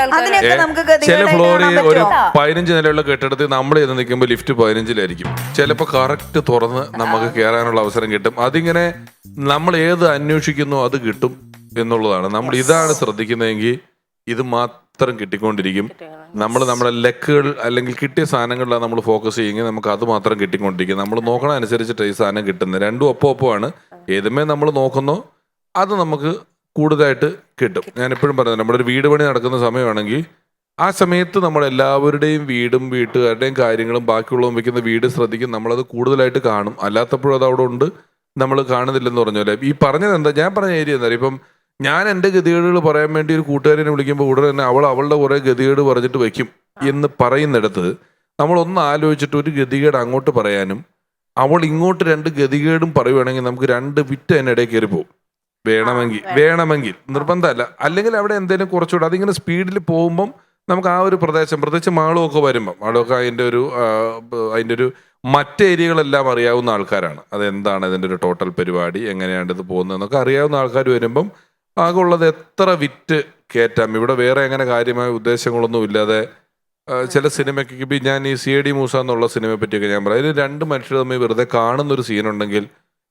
ചില ഫ്ലോറിൽ ഒരു 15 നിലയുള്ള കെട്ടിടത്തിൽ നമ്മൾ ചെന്ന് നിൽക്കുമ്പോൾ ലിഫ്റ്റ് 15-ലായിരിക്കും. ചിലപ്പോൾ കറക്റ്റ് തുറന്ന് നമുക്ക് കയറാനുള്ള അവസരം കിട്ടും. അതിങ്ങനെ നമ്മൾ ഏത് അന്വേഷിക്കുന്നോ അത് കിട്ടും എന്നുള്ളതാണ്. നമ്മൾ ഇതാണ് ശ്രദ്ധിക്കുന്നതെങ്കിൽ ഇത് മാത്രം കിട്ടിക്കൊണ്ടിരിക്കും. നമ്മൾ നമ്മുടെ ലക്കുകൾ അല്ലെങ്കിൽ കിട്ടിയ സാധനങ്ങളിലാണ് നമ്മൾ ഫോക്കസ് ചെയ്യുമെങ്കിൽ നമുക്ക് അത് മാത്രം കിട്ടിക്കൊണ്ടിരിക്കും. നമ്മൾ നോക്കണ അനുസരിച്ചിട്ട് ഈ സാധനം കിട്ടുന്നത്. രണ്ടും ഒപ്പമാണ്. ഏതുമേ നമ്മൾ നോക്കുന്നോ അത് നമുക്ക് കൂടുതലായിട്ട് കിട്ടും. ഞാൻ എപ്പോഴും പറയുന്നത്, നമ്മുടെ ഒരു വീട് പണി നടക്കുന്ന സമയമാണെങ്കിൽ ആ സമയത്ത് നമ്മളെല്ലാവരുടെയും വീടും വീട്ടുകാരുടെയും കാര്യങ്ങളും ബാക്കിയുള്ളതും വെക്കുന്ന വീട് ശ്രദ്ധിക്കും. നമ്മളത് കൂടുതലായിട്ട് കാണും. അല്ലാത്തപ്പോഴും അത് അവിടെ ഉണ്ട്, നമ്മൾ കാണുന്നില്ലെന്ന് പറഞ്ഞല്ലേ. ഈ പറഞ്ഞത് എന്താ, ഞാൻ പറഞ്ഞ ഏരിയ എന്താ, ഇപ്പം ഞാൻ എൻ്റെ ഗതികേടുകൾ പറയാൻ വേണ്ടി ഒരു കൂട്ടുകാരനെ വിളിക്കുമ്പോൾ ഉടനെ തന്നെ അവളുടെ കുറേ ഗതികേട് പറഞ്ഞിട്ട് വെക്കും എന്ന് പറയുന്നിടത്ത് നമ്മളൊന്ന് ആലോചിച്ചിട്ട് ഒരു ഗതികേട് അങ്ങോട്ട് പറയാനും അവൾ ഇങ്ങോട്ട് രണ്ട് ഗതികേടും പറയുവാണെങ്കിൽ നമുക്ക് രണ്ട് വിറ്റ് അതിനിടയിൽ കയറി പോകും. വേണമെങ്കിൽ നിർബന്ധമല്ല. അല്ലെങ്കിൽ അവിടെ എന്തെങ്കിലും കുറച്ചുകൂടെ അതിങ്ങനെ സ്പീഡിൽ പോകുമ്പം നമുക്ക് ആ ഒരു പ്രദേശം, പ്രത്യേകിച്ച് മാളുമൊക്കെ വരുമ്പം, മാളുമൊക്കെ അതിൻ്റെ ഒരു മറ്റ് ഏരിയകളെല്ലാം അറിയാവുന്ന ആൾക്കാരാണ്. അതെന്താണ് ഇതിൻ്റെ ഒരു ടോട്ടൽ പരിപാടി, എങ്ങനെയാണ് ഇത് പോകുന്നതെന്നൊക്കെ അറിയാവുന്ന ആൾക്കാർ വരുമ്പം ആകെ ഉള്ളത് എത്ര വിറ്റ് കയറ്റാം. ഇവിടെ വേറെ അങ്ങനെ കാര്യമായ ഉദ്ദേശങ്ങളൊന്നും ഇല്ലാതെ ചില സിനിമയ്ക്ക് ഇപ്പം ഞാൻ ഈ CID മൂസ എന്നുള്ള സിനിമയെ പറ്റിയൊക്കെ ഞാൻ പറയാം. അതിൽ രണ്ട് മനുഷ്യർ തമ്മിൽ വെറുതെ കാണുന്നൊരു സീനുണ്ടെങ്കിൽ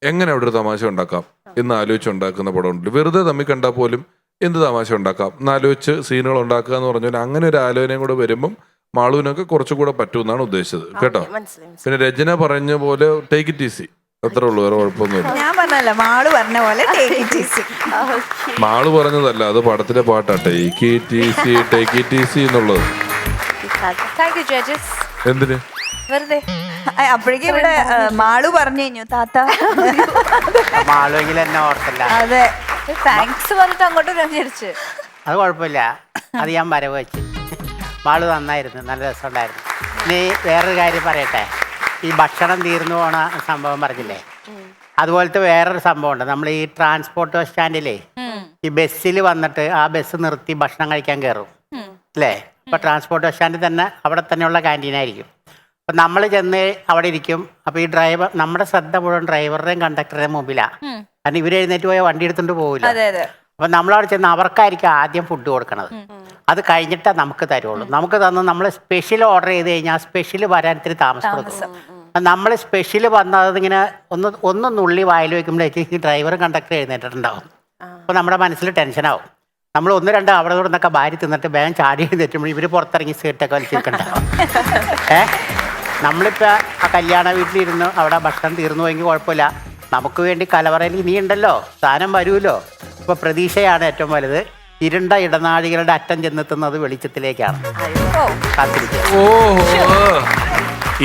എങ്ങനെ അവിടെ ഒരു തമാശ ഉണ്ടാക്കാം എന്ന് ആലോചിച്ചുണ്ടാക്കുന്ന പടമുണ്ട്. വെറുതെ തമ്മിൽ കണ്ടാൽ പോലും എന്ത് തമാശ ഉണ്ടാക്കാം എന്നാലോചിച്ച് സീനുകൾ ഉണ്ടാക്കുക എന്ന് പറഞ്ഞാൽ അങ്ങനെ ഒരു ആലോചനയും കൂടെ വരുമ്പം മാളുവിനൊക്കെ കുറച്ചുകൂടെ പറ്റുമെന്നാണ് ഉദ്ദേശിച്ചത് കേട്ടോ. പിന്നെ രചന പറഞ്ഞ പോലെ ടേക്ക് ഇറ്റ് ഈസി, അത്രേ ഉള്ളൂ, വേറെ കുഴപ്പമൊന്നുമില്ല. ഞാൻ പറഞ്ഞല്ല, മാളു പറഞ്ഞ പോലെ take it easy. മാളു പറഞ്ഞതല്ല, അത് പടത്തിലെ പാട്ടാ, ടേക്ക് ഇറ്റ് ഈസി എന്നുള്ളത്. Thank you judges. എന്തിന് വെറുതെ അപ്പോഴേക്കും ഇവിടെ മാളു പറഞ്ഞു കഴിഞ്ഞു താത്ത. മാളുവെങ്കിലും എന്നെ ഓർത്തില്ല. അതെ, താങ്ക്സ് പറഞ്ഞിട്ട് അങ്ങോട്ട് രഞ്ജിച്ച്. അത് കുഴപ്പമില്ല, അത് ഞാൻ വരവ് വെച്ച്. മാളു നന്നായിരുന്നു, നല്ല രസമുണ്ടായിരുന്നു. ഇനി വേറൊരു കാര്യം പറയട്ടെ. ഈ ഭക്ഷണം തീർന്നു പോണ സംഭവം പറഞ്ഞില്ലേ, അതുപോലത്തെ വേറൊരു സംഭവം ഉണ്ട്. നമ്മൾ ഈ ട്രാൻസ്പോർട്ട് ബസ് സ്റ്റാൻഡിലേ ഈ ബസ്സിൽ വന്നിട്ട് ആ ബസ് നിർത്തി ഭക്ഷണം കഴിക്കാൻ കയറും അല്ലേ. ഇപ്പൊ ട്രാൻസ്പോർട്ട് ബസ് സ്റ്റാൻഡിൽ തന്നെ അവിടെ തന്നെയുള്ള ക്യാൻറ്റീനായിരിക്കും. അപ്പം നമ്മൾ ചെന്ന് അവിടെ ഇരിക്കും. അപ്പോൾ ഈ ഡ്രൈവർ, നമ്മുടെ ശ്രദ്ധ മുഴുവൻ ഡ്രൈവറുടെയും കണ്ടക്ടറുടെയും മുമ്പിലാണ്. കാരണം ഇവർ എഴുന്നേറ്റ് പോയാൽ വണ്ടി എടുത്തുകൊണ്ട് പോകില്ല. അപ്പം നമ്മളവിടെ ചെന്ന് അവർക്കായിരിക്കും ആദ്യം ഫുഡ് കൊടുക്കണത്. അത് കഴിഞ്ഞിട്ടേ നമുക്ക് തരുള്ളൂ. നമുക്ക് തന്ന് നമ്മൾ സ്പെഷ്യൽ ഓർഡർ ചെയ്ത് കഴിഞ്ഞാൽ സ്പെഷ്യൽ വരാൻ ഇത്തിരി താമസം കൊടുക്കും. നമ്മൾ സ്പെഷ്യൽ വന്നത് ഇങ്ങനെ ഒന്ന് നുള്ളി വായിൽ വയ്ക്കുമ്പോഴേക്ക് ഈ ഡ്രൈവറും കണ്ടക്ടറും എഴുന്നേറ്റിട്ടുണ്ടാവും. അപ്പോൾ നമ്മുടെ മനസ്സിൽ ടെൻഷനാവും. നമ്മൾ ഒന്ന് രണ്ട് അവിടെ നിന്നൊക്കെ ഭാര്യ തിന്നിട്ട് വേഗം ചാടി എഴുന്നേറ്റുമ്പോൾ ഇവർ പുറത്തിറങ്ങി സീറ്റൊക്കെ വലിച്ചിരിക്കണ്ടാവും. നമ്മളിപ്പോൾ ആ കല്യാണ വീട്ടിലിരുന്ന് അവിടെ ഭക്ഷണം തീർന്നു പോയെങ്കിൽ കുഴപ്പമില്ല, നമുക്ക് വേണ്ടി കലവറയിൽ നീ ഉണ്ടല്ലോ, സാധനം വരുമല്ലോ. ഇപ്പോൾ പ്രതീക്ഷയാണ് ഏറ്റവും വലുത്. ഇരുണ്ട ഇടനാഴികളുടെ അറ്റം ചെന്നെത്തുന്നത് വെളിച്ചത്തിലേക്കാണ്. കാത്തിരിക്കുക.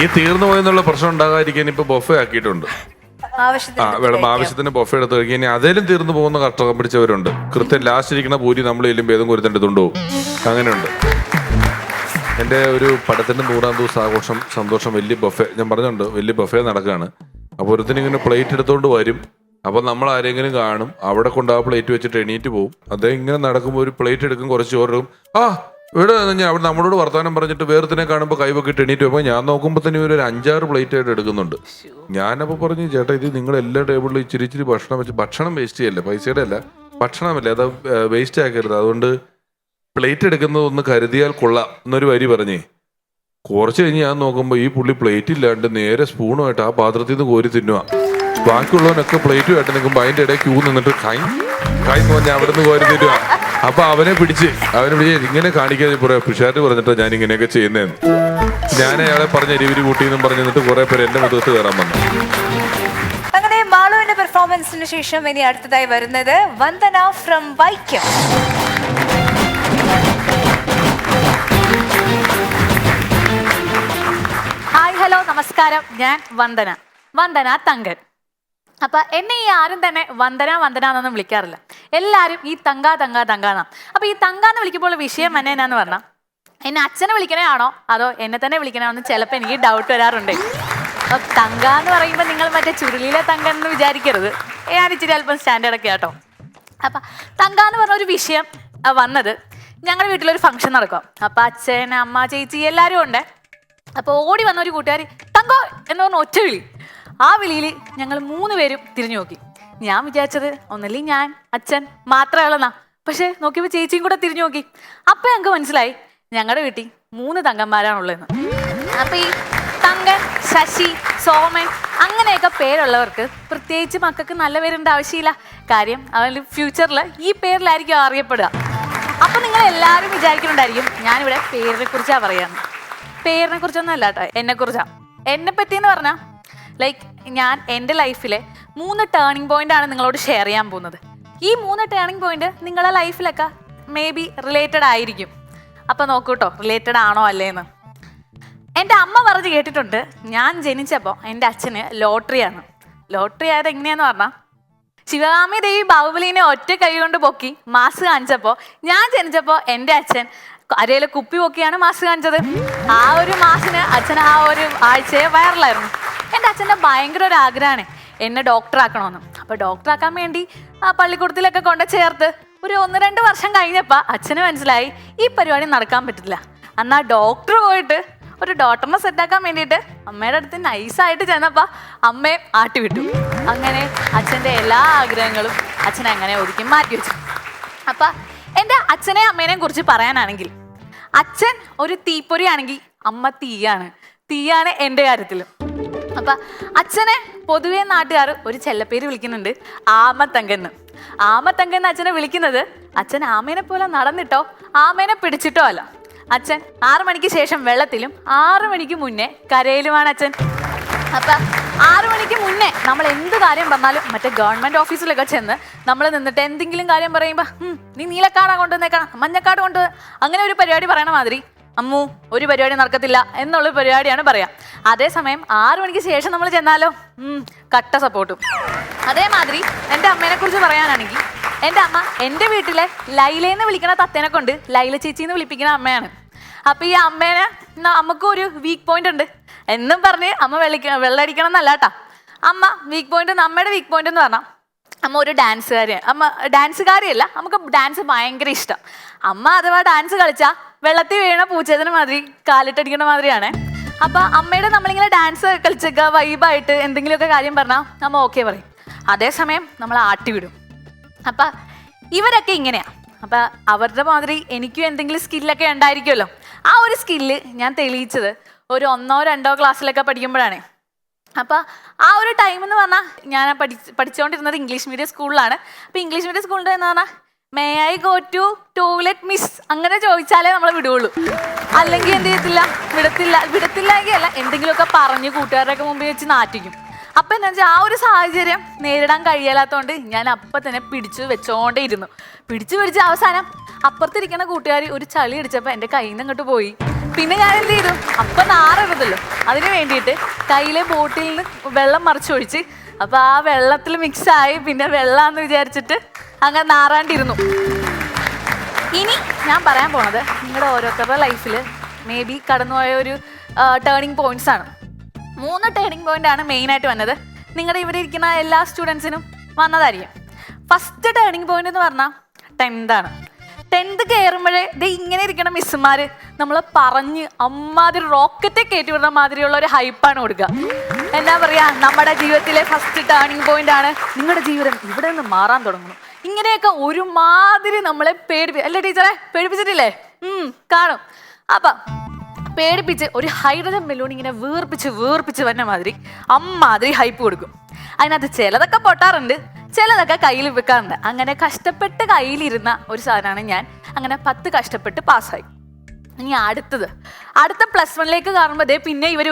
ഈ തീർന്നു പോയെന്നുള്ള പ്രശ്നം ഉണ്ടാകാതിരിക്കാൻ ഇപ്പൊ ബൊഫെ ആക്കിയിട്ടുണ്ട്. ആവശ്യത്തിന് ബൊഫെ എടുത്ത് കഴിക്കാൻ. ഇനി അതേലും തീർന്നു പോകുന്ന കഷ്ടം പിടിച്ചവരുണ്ട്. കൃത്യം ലാസ്റ്റ് ഇരിക്കുന്ന പൂരി നമ്മൾ എല്ലും ഭേദം കൊടുത്തിട്ടുണ്ടോ, അങ്ങനെയുണ്ട്. എൻ്റെ ഒരു പടത്തിൻ്റെ 100-ാം ദിവസം ആഘോഷം സന്തോഷം വലിയ ബൊഫെ, ഞാൻ പറഞ്ഞുണ്ട്, വലിയ ബൊഫെ നടക്കുകയാണ്. അപ്പോൾ ഒരുത്തിനിങ്ങനെ പ്ലേറ്റ് എടുത്തുകൊണ്ട് വരും. അപ്പോൾ നമ്മൾ ആരെങ്കിലും കാണും, അവിടെ കൊണ്ട് ആ പ്ലേറ്റ് വെച്ചിട്ട് എണീറ്റ് പോകും. അദ്ദേഹം ഇങ്ങനെ നടക്കുമ്പോൾ ഒരു പ്ലേറ്റ് എടുക്കും, കുറച്ച് ചോറും ഇവിടെ ഞാൻ അവിടെ നമ്മളോട് വർത്തമാനം പറഞ്ഞിട്ട് വേറത്തിനെ കാണുമ്പോൾ കൈവക്കിട്ട് എണീറ്റ് പോകുമ്പോൾ ഞാൻ നോക്കുമ്പോൾ തന്നെ ഒരു 5-6 പ്ലേറ്റ് ആയിട്ട് എടുക്കുന്നുണ്ട്. ഞാനപ്പോൾ പറഞ്ഞു, ചേട്ടാ ഇത് നിങ്ങൾ എല്ലാ ടേബിളിലും ഇച്ചിരി ഭക്ഷണം വെച്ച്, ഭക്ഷണം വേസ്റ്റ് ചെയ്യല്ലേ, പൈസയുടെ അല്ല, ഭക്ഷണമല്ലേ, അത് വേസ്റ്റ് ആക്കരുത്, അതുകൊണ്ട് പ്ലേറ്റ് എടുക്കുന്നത് ഒന്ന് കരുതിയാൽ കൊള്ളാം എന്നൊരു വരി പറഞ്ഞേ. കുറച്ച് കഴിഞ്ഞ് ഞാൻ നോക്കുമ്പോൾ ഈ പുള്ളി പ്ലേറ്റ് ഇല്ലാണ്ട് നേരെ സ്പൂണുമായിട്ട് ആ പാത്രത്തിൽ നിന്ന് കോരി തിന്നുക. ബാക്കിയുള്ളവനൊക്കെ പ്ലേറ്റുമായിട്ട് നിൽക്കുമ്പോൾ അതിൻ്റെ ഇടയിൽ ക്യൂ നിന്നിട്ട് കൈ പറഞ്ഞ് അവിടെ നിന്ന് കോരി തിന്നുക. അപ്പൊ അവനെ പിടിച്ച് ഇങ്ങനെ കാണിക്കാതെ പറയാം, പിഷാര് പറഞ്ഞിട്ടാ ഞാൻ ഇങ്ങനെയൊക്കെ ചെയ്യുന്നതെന്ന്. ഞാൻ അയാളെ പറഞ്ഞ എരിവിരി കൂട്ടിന്നും പറഞ്ഞിട്ട് കുറെ പേര് എന്റെ മുഖത്ത് കയറാൻ വന്നു. അങ്ങനെ മാളുവിന്റെ പെർഫോമൻസിന് ശേഷം ഇനി അടുത്തതായി വരുന്നത് Vandana from Vaikom. Hi, hello, നമസ്കാരം. ഞാൻ വന്ദന തങ്കൻ. അപ്പൊ എന്നെ ഈ ആരും തന്നെ വന്ദന എന്നൊന്നും വിളിക്കാറില്ല. എല്ലാവരും ഈ തങ്ക എന്നാ. അപ്പൊ ഈ തങ്ക എന്ന് വിളിക്കുമ്പോൾ വിഷയം എന്നെ എന്നാന്ന് പറഞ്ഞാൽ, എന്നെ അച്ഛനെ വിളിക്കണേ ആണോ അതോ എന്നെ തന്നെ വിളിക്കണോ എന്ന് ചിലപ്പോൾ എനിക്ക് ഡൗട്ട് വരാറുണ്ട്. അപ്പൊ തങ്ക എന്ന് പറയുമ്പോൾ നിങ്ങൾ മറ്റേ ചുരുളിയിലെ തങ്ക എന്ന് വിചാരിക്കരുത്. ഞാൻ ഇച്ചിരി അല്പം സ്റ്റാൻഡേർഡൊക്കെ ആട്ടോ. അപ്പൊ തങ്ക എന്ന് പറഞ്ഞ ഒരു വിഷയം വന്നത്, ഞങ്ങളുടെ വീട്ടിലൊരു ഫംഗ്ഷൻ നടക്കും. അപ്പൊ അച്ഛൻ, അമ്മ, ചേച്ചി എല്ലാവരും ഉണ്ട്. അപ്പോൾ ഓടി വന്ന ഒരു കൂട്ടുകാരി തങ്കോ എന്ന് പറഞ്ഞ ഒറ്റ വിളി. ആ വിളിയിൽ ഞങ്ങൾ 3 പേരും തിരിഞ്ഞു നോക്കി. ഞാൻ വിചാരിച്ചത് ഒന്നല്ലേ ഞാൻ, അച്ഛൻ മാത്രമേ ഉള്ളെന്നാ. പക്ഷെ നോക്കിയപ്പോൾ ചേച്ചിയും കൂടെ തിരിഞ്ഞു നോക്കി. അപ്പം ഞങ്ങൾക്ക് മനസ്സിലായി ഞങ്ങളുടെ വീട്ടിൽ 3 തങ്കന്മാരാണുള്ളതെന്ന്. അപ്പം ഈ തങ്കൻ, ശശി, സോമൻ അങ്ങനെയൊക്കെ പേരുള്ളവർക്ക് പ്രത്യേകിച്ച് മക്കൾക്ക് നല്ല പേരിൻ്റെ ആവശ്യമില്ല. കാര്യം അവൻ ഫ്യൂച്ചറിൽ ഈ പേരിലായിരിക്കും അറിയപ്പെടുക. അപ്പം നിങ്ങൾ എല്ലാവരും വിചാരിക്കുന്നുണ്ടായിരിക്കും ഞാനിവിടെ പേരിനെ കുറിച്ചാണ് പറയാന്ന്. പേരിനെ കുറിച്ചൊന്നും അല്ല കേട്ടോ, എന്നെക്കുറിച്ചാണ്. എന്നെ പറ്റിയെന്ന് പറഞ്ഞാൽ ഞാൻ എൻ്റെ ലൈഫിലെ 3 ടേണിംഗ് പോയിൻ്റാണ് നിങ്ങളോട് ഷെയർ ചെയ്യാൻ പോകുന്നത്. ഈ 3 ടേണിംഗ് പോയിന്റ് നിങ്ങളുടെ ലൈഫിലൊക്കെ മേ ബി റിലേറ്റഡ് ആയിരിക്കും. അപ്പം നോക്കൂ കേട്ടോ, റിലേറ്റഡ് ആണോ അല്ലേന്ന്. എൻ്റെ അമ്മ പറഞ്ഞ് കേട്ടിട്ടുണ്ട്, ഞാൻ ജനിച്ചപ്പോൾ എൻ്റെ അച്ഛന് ലോട്ടറിയാണ്. ലോട്ടറി ആയത് എങ്ങനെയാന്ന് പറഞ്ഞാൽ, ശിവകാമി ദേവി ബാഹുബലിനെ ഒറ്റ കൈ കൊണ്ട് പൊക്കി മാസ് കാണിച്ചപ്പോൾ ഞാൻ ജനിച്ചപ്പോൾ എൻ്റെ അച്ഛൻ അരയിലെ കുപ്പി പൊക്കിയാണ് മാസ് കാണിച്ചത്. ആ ഒരു മാസിന് അച്ഛൻ ആ ഒരു ആഴ്ചയെ വൈറലായിരുന്നു. എൻ്റെ അച്ഛൻ്റെ ഭയങ്കര ഒരു ആഗ്രഹമാണ് എന്നെ ഡോക്ടറാക്കണമെന്ന്. അപ്പോൾ ഡോക്ടറാക്കാൻ വേണ്ടി ആ പള്ളിക്കൂടത്തിലൊക്കെ കൊണ്ട് ചേർത്ത് ഒരു 1-2 വർഷം കഴിഞ്ഞപ്പോൾ അച്ഛന് മനസ്സിലായി ഈ പരിപാടി നടക്കാൻ പറ്റില്ല. എന്നാൽ ഡോക്ടർ പോയിട്ട് ഒരു ഡോക്ടറിനെ സെറ്റാക്കാൻ വേണ്ടിയിട്ട് അമ്മയുടെ അടുത്ത് നൈസായിട്ട് ചെന്നപ്പോൾ അമ്മയെ ആട്ടി വിട്ടു. അങ്ങനെ അച്ഛൻ്റെ എല്ലാ ആഗ്രഹങ്ങളും അച്ഛൻ അങ്ങനെ ഒതുക്കി മാറ്റി വെച്ചു. അപ്പം എൻ്റെ അച്ഛനെയും അമ്മേനെയും കുറിച്ച് പറയാനാണെങ്കിൽ അച്ഛൻ ഒരു തീപ്പൊരിയാണെങ്കിൽ അമ്മ തീയാണ് എൻ്റെ കാര്യത്തിലും. അപ്പം അച്ഛനെ പൊതുവേ നാട്ടുകാർ ഒരു ചെല്ലപ്പേര് വിളിക്കുന്നുണ്ട്, ആമത്തങ്കെന്ന്. ആമത്തങ്കെന്ന് അച്ഛനെ വിളിക്കുന്നത് അച്ഛൻ ആമേനെ പോലെ നടന്നിട്ടോ ആമേനെ പിടിച്ചിട്ടോ അല്ല. അച്ഛൻ 6 മണിക്ക് ശേഷം വെള്ളത്തിലും 6 മണിക്ക് മുന്നേ കരയിലുമാണ് അച്ഛൻ. അപ്പം 6 മണിക്ക് മുന്നേ നമ്മൾ എന്ത് കാര്യം പറഞ്ഞാലും മറ്റേ ഗവൺമെൻറ് ഓഫീസിലൊക്കെ ചെന്ന് നമ്മൾ നിന്നിട്ട് എന്തെങ്കിലും കാര്യം പറയുമ്പോൾ നീ നീലക്കാടാ കൊണ്ടുവന്നേക്കണം, മഞ്ഞക്കാട് കൊണ്ടുവന്ന് അങ്ങനെ ഒരു പരിപാടി പറയണ മാതിരി അമ്മു ഒരു പരിപാടി നടക്കത്തില്ല എന്നുള്ളൊരു പരിപാടിയാണ് പറയാം. അതേസമയം 6 മണിക്ക് ശേഷം നമ്മൾ ചെന്നാലോ കട്ട സപ്പോർട്ടും. അതേമാതിരി എൻ്റെ അമ്മേനെ കുറിച്ച് പറയാനാണെങ്കിൽ എൻ്റെ അമ്മ എൻ്റെ വീട്ടിലെ ലൈലേന്ന് വിളിക്കണ തത്തേനെ കൊണ്ട് ലൈല ചേച്ചിന്ന് വിളിപ്പിക്കുന്ന അമ്മയാണ്. അപ്പോൾ ഈ അമ്മേനെ അമ്മക്കും ഒരു വീക്ക് പോയിന്റ് ഉണ്ട് എന്നും പറഞ്ഞ് അമ്മ വെള്ളടിക്കണം എന്നല്ല കേട്ടോ. അമ്മ വീക്ക് പോയിന്റ്, അമ്മയുടെ വീക്ക് പോയിന്റ് എന്ന് പറഞ്ഞാൽ അമ്മ ഒരു ഡാൻസുകാരിയാണ്. അമ്മ ഡാൻസുകാരിയല്ല, നമുക്ക് ഡാൻസ് ഭയങ്കര ഇഷ്ടം. അമ്മ അഥവാ ഡാൻസ് കളിച്ചാൽ വെള്ളത്തിൽ വീണ പൂച്ചേതന മാതിരി കാലിട്ടടിക്കണ മാതിരിയാണ്. അപ്പം അമ്മയുടെ നമ്മളിങ്ങനെ ഡാൻസ് കളിച്ചൊക്കെ വൈബായിട്ട് എന്തെങ്കിലുമൊക്കെ കാര്യം പറഞ്ഞാൽ അമ്മ ഓക്കെ പറയും. അതേസമയം നമ്മൾ ആട്ടിവിടും. അപ്പം ഇവരൊക്കെ ഇങ്ങനെയാണ്. അപ്പം അവരുടെ മാതിരി എനിക്കും എന്തെങ്കിലും സ്കില്ലൊക്കെ ഉണ്ടായിരിക്കുമല്ലോ. ആ ഒരു സ്കില്ല് ഞാൻ തെളിയിച്ചത് ഒരു 1-2 ക്ലാസ്സിലൊക്കെ പഠിക്കുമ്പോഴാണ്. അപ്പോൾ ആ ഒരു ടൈം എന്ന് പറഞ്ഞാൽ ഞാൻ പഠിച്ചുകൊണ്ടിരുന്നത് ഇംഗ്ലീഷ് മീഡിയം സ്കൂളിലാണ്. അപ്പോൾ ഇംഗ്ലീഷ് മീഡിയം സ്കൂളിൻ്റെ എന്ന് പറഞ്ഞാൽ may I go to toilet miss അങ്ങനെ ചോദിച്ചാലേ നമ്മൾ വിടുകയുള്ളൂ. അല്ലെങ്കിൽ എന്ത് ചെയ്യത്തില്ല, വിടത്തില്ലെങ്കിൽ അല്ല, എന്തെങ്കിലുമൊക്കെ പറഞ്ഞ് കൂട്ടുകാരുടെയൊക്കെ മുമ്പിൽ വെച്ച് നാറ്റിക്കും. അപ്പം എന്താ വെച്ചാൽ ആ ഒരു സാഹചര്യം നേരിടാൻ കഴിയാത്തതുകൊണ്ട് ഞാൻ അപ്പം തന്നെ പിടിച്ചു വെച്ചോണ്ടേ പിടിച്ച് അവസാനം അപ്പുറത്തിരിക്കുന്ന കൂട്ടുകാർ ഒരു ചളി അടിച്ചപ്പോൾ എൻ്റെ കയ്യിൽ നിന്ന് ഇങ്ങോട്ട് പോയി. പിന്നെ ഞാൻ എന്ത് ചെയ്തു, അപ്പം നാറരുതല്ലോ, അതിന് വേണ്ടിയിട്ട് കയ്യിലെ ബോട്ടിൽ നിന്ന് വെള്ളം മറിച്ചൊഴിച്ച് അപ്പോൾ ആ വെള്ളത്തിൽ മിക്സായി പിന്നെ വെള്ളമാണെന്ന് വിചാരിച്ചിട്ട് അങ്ങനെ നാറാണ്ടിരുന്നു. ഇനി ഞാൻ പറയാൻ പോണത് നിങ്ങളുടെ ഓരോരുത്തരുടെ ലൈഫിൽ മേ ബി കടന്നുപോയ ഒരു ടേണിംഗ് പോയിന്റ്സ് ആണ്. 3 ടേണിംഗ് പോയിന്റ് ആണ് മെയിനായിട്ട് വന്നത്. നിങ്ങളുടെ ഇവിടെ ഇരിക്കുന്ന എല്ലാ സ്റ്റുഡൻസിനും വന്നതായിരിക്കും. ഫസ്റ്റ് ടേണിംഗ് പോയിന്റ് എന്ന് പറഞ്ഞാൽ 10th ആണ്. 10th കയറുമ്പോഴേ ഇങ്ങനെ ഇരിക്കുന്ന മിസ്സുമാർ നമ്മളെ പറഞ്ഞ് അമ്മാതിരി റോക്കറ്റെ കയറ്റി വിടുന്ന മാതിരിയുള്ള ഒരു ഹൈപ്പാണ് കൊടുക്കുക. എന്താ പറയുക, നമ്മുടെ ജീവിതത്തിലെ ഫസ്റ്റ് ടേണിംഗ് പോയിന്റ് ആണ്. നിങ്ങളുടെ ജീവിതം ഇവിടെ നിന്ന് മാറാൻ തുടങ്ങുന്നു. ഇങ്ങനെയൊക്കെ ഒരുമാതിരി നമ്മളെ അല്ലേ ടീച്ചറെ, പേടിപ്പിച്ചിട്ടില്ലേ? കാണും. അപ്പം പേടിപ്പിച്ച് ഒരു ഹൈഡ്രജൻ ബലൂൺ ഇങ്ങനെ വീർപ്പിച്ച് വന്ന മാതിരി അമ്മാതിരി ഹൈപ്പ് കൊടുക്കും. അതിനകത്ത് ചിലതൊക്കെ പൊട്ടാറുണ്ട്, ചിലതൊക്കെ കയ്യിൽ വെക്കാറുണ്ട്. അങ്ങനെ കഷ്ടപ്പെട്ട് കയ്യിലിരുന്ന ഒരു സാധനമാണ് ഞാൻ. അങ്ങനെ 10 കഷ്ടപ്പെട്ട് പാസ്സായി. ഇനി അടുത്ത +1ലേക്ക് കാണുമ്പോൾ പിന്നെ ഇവർ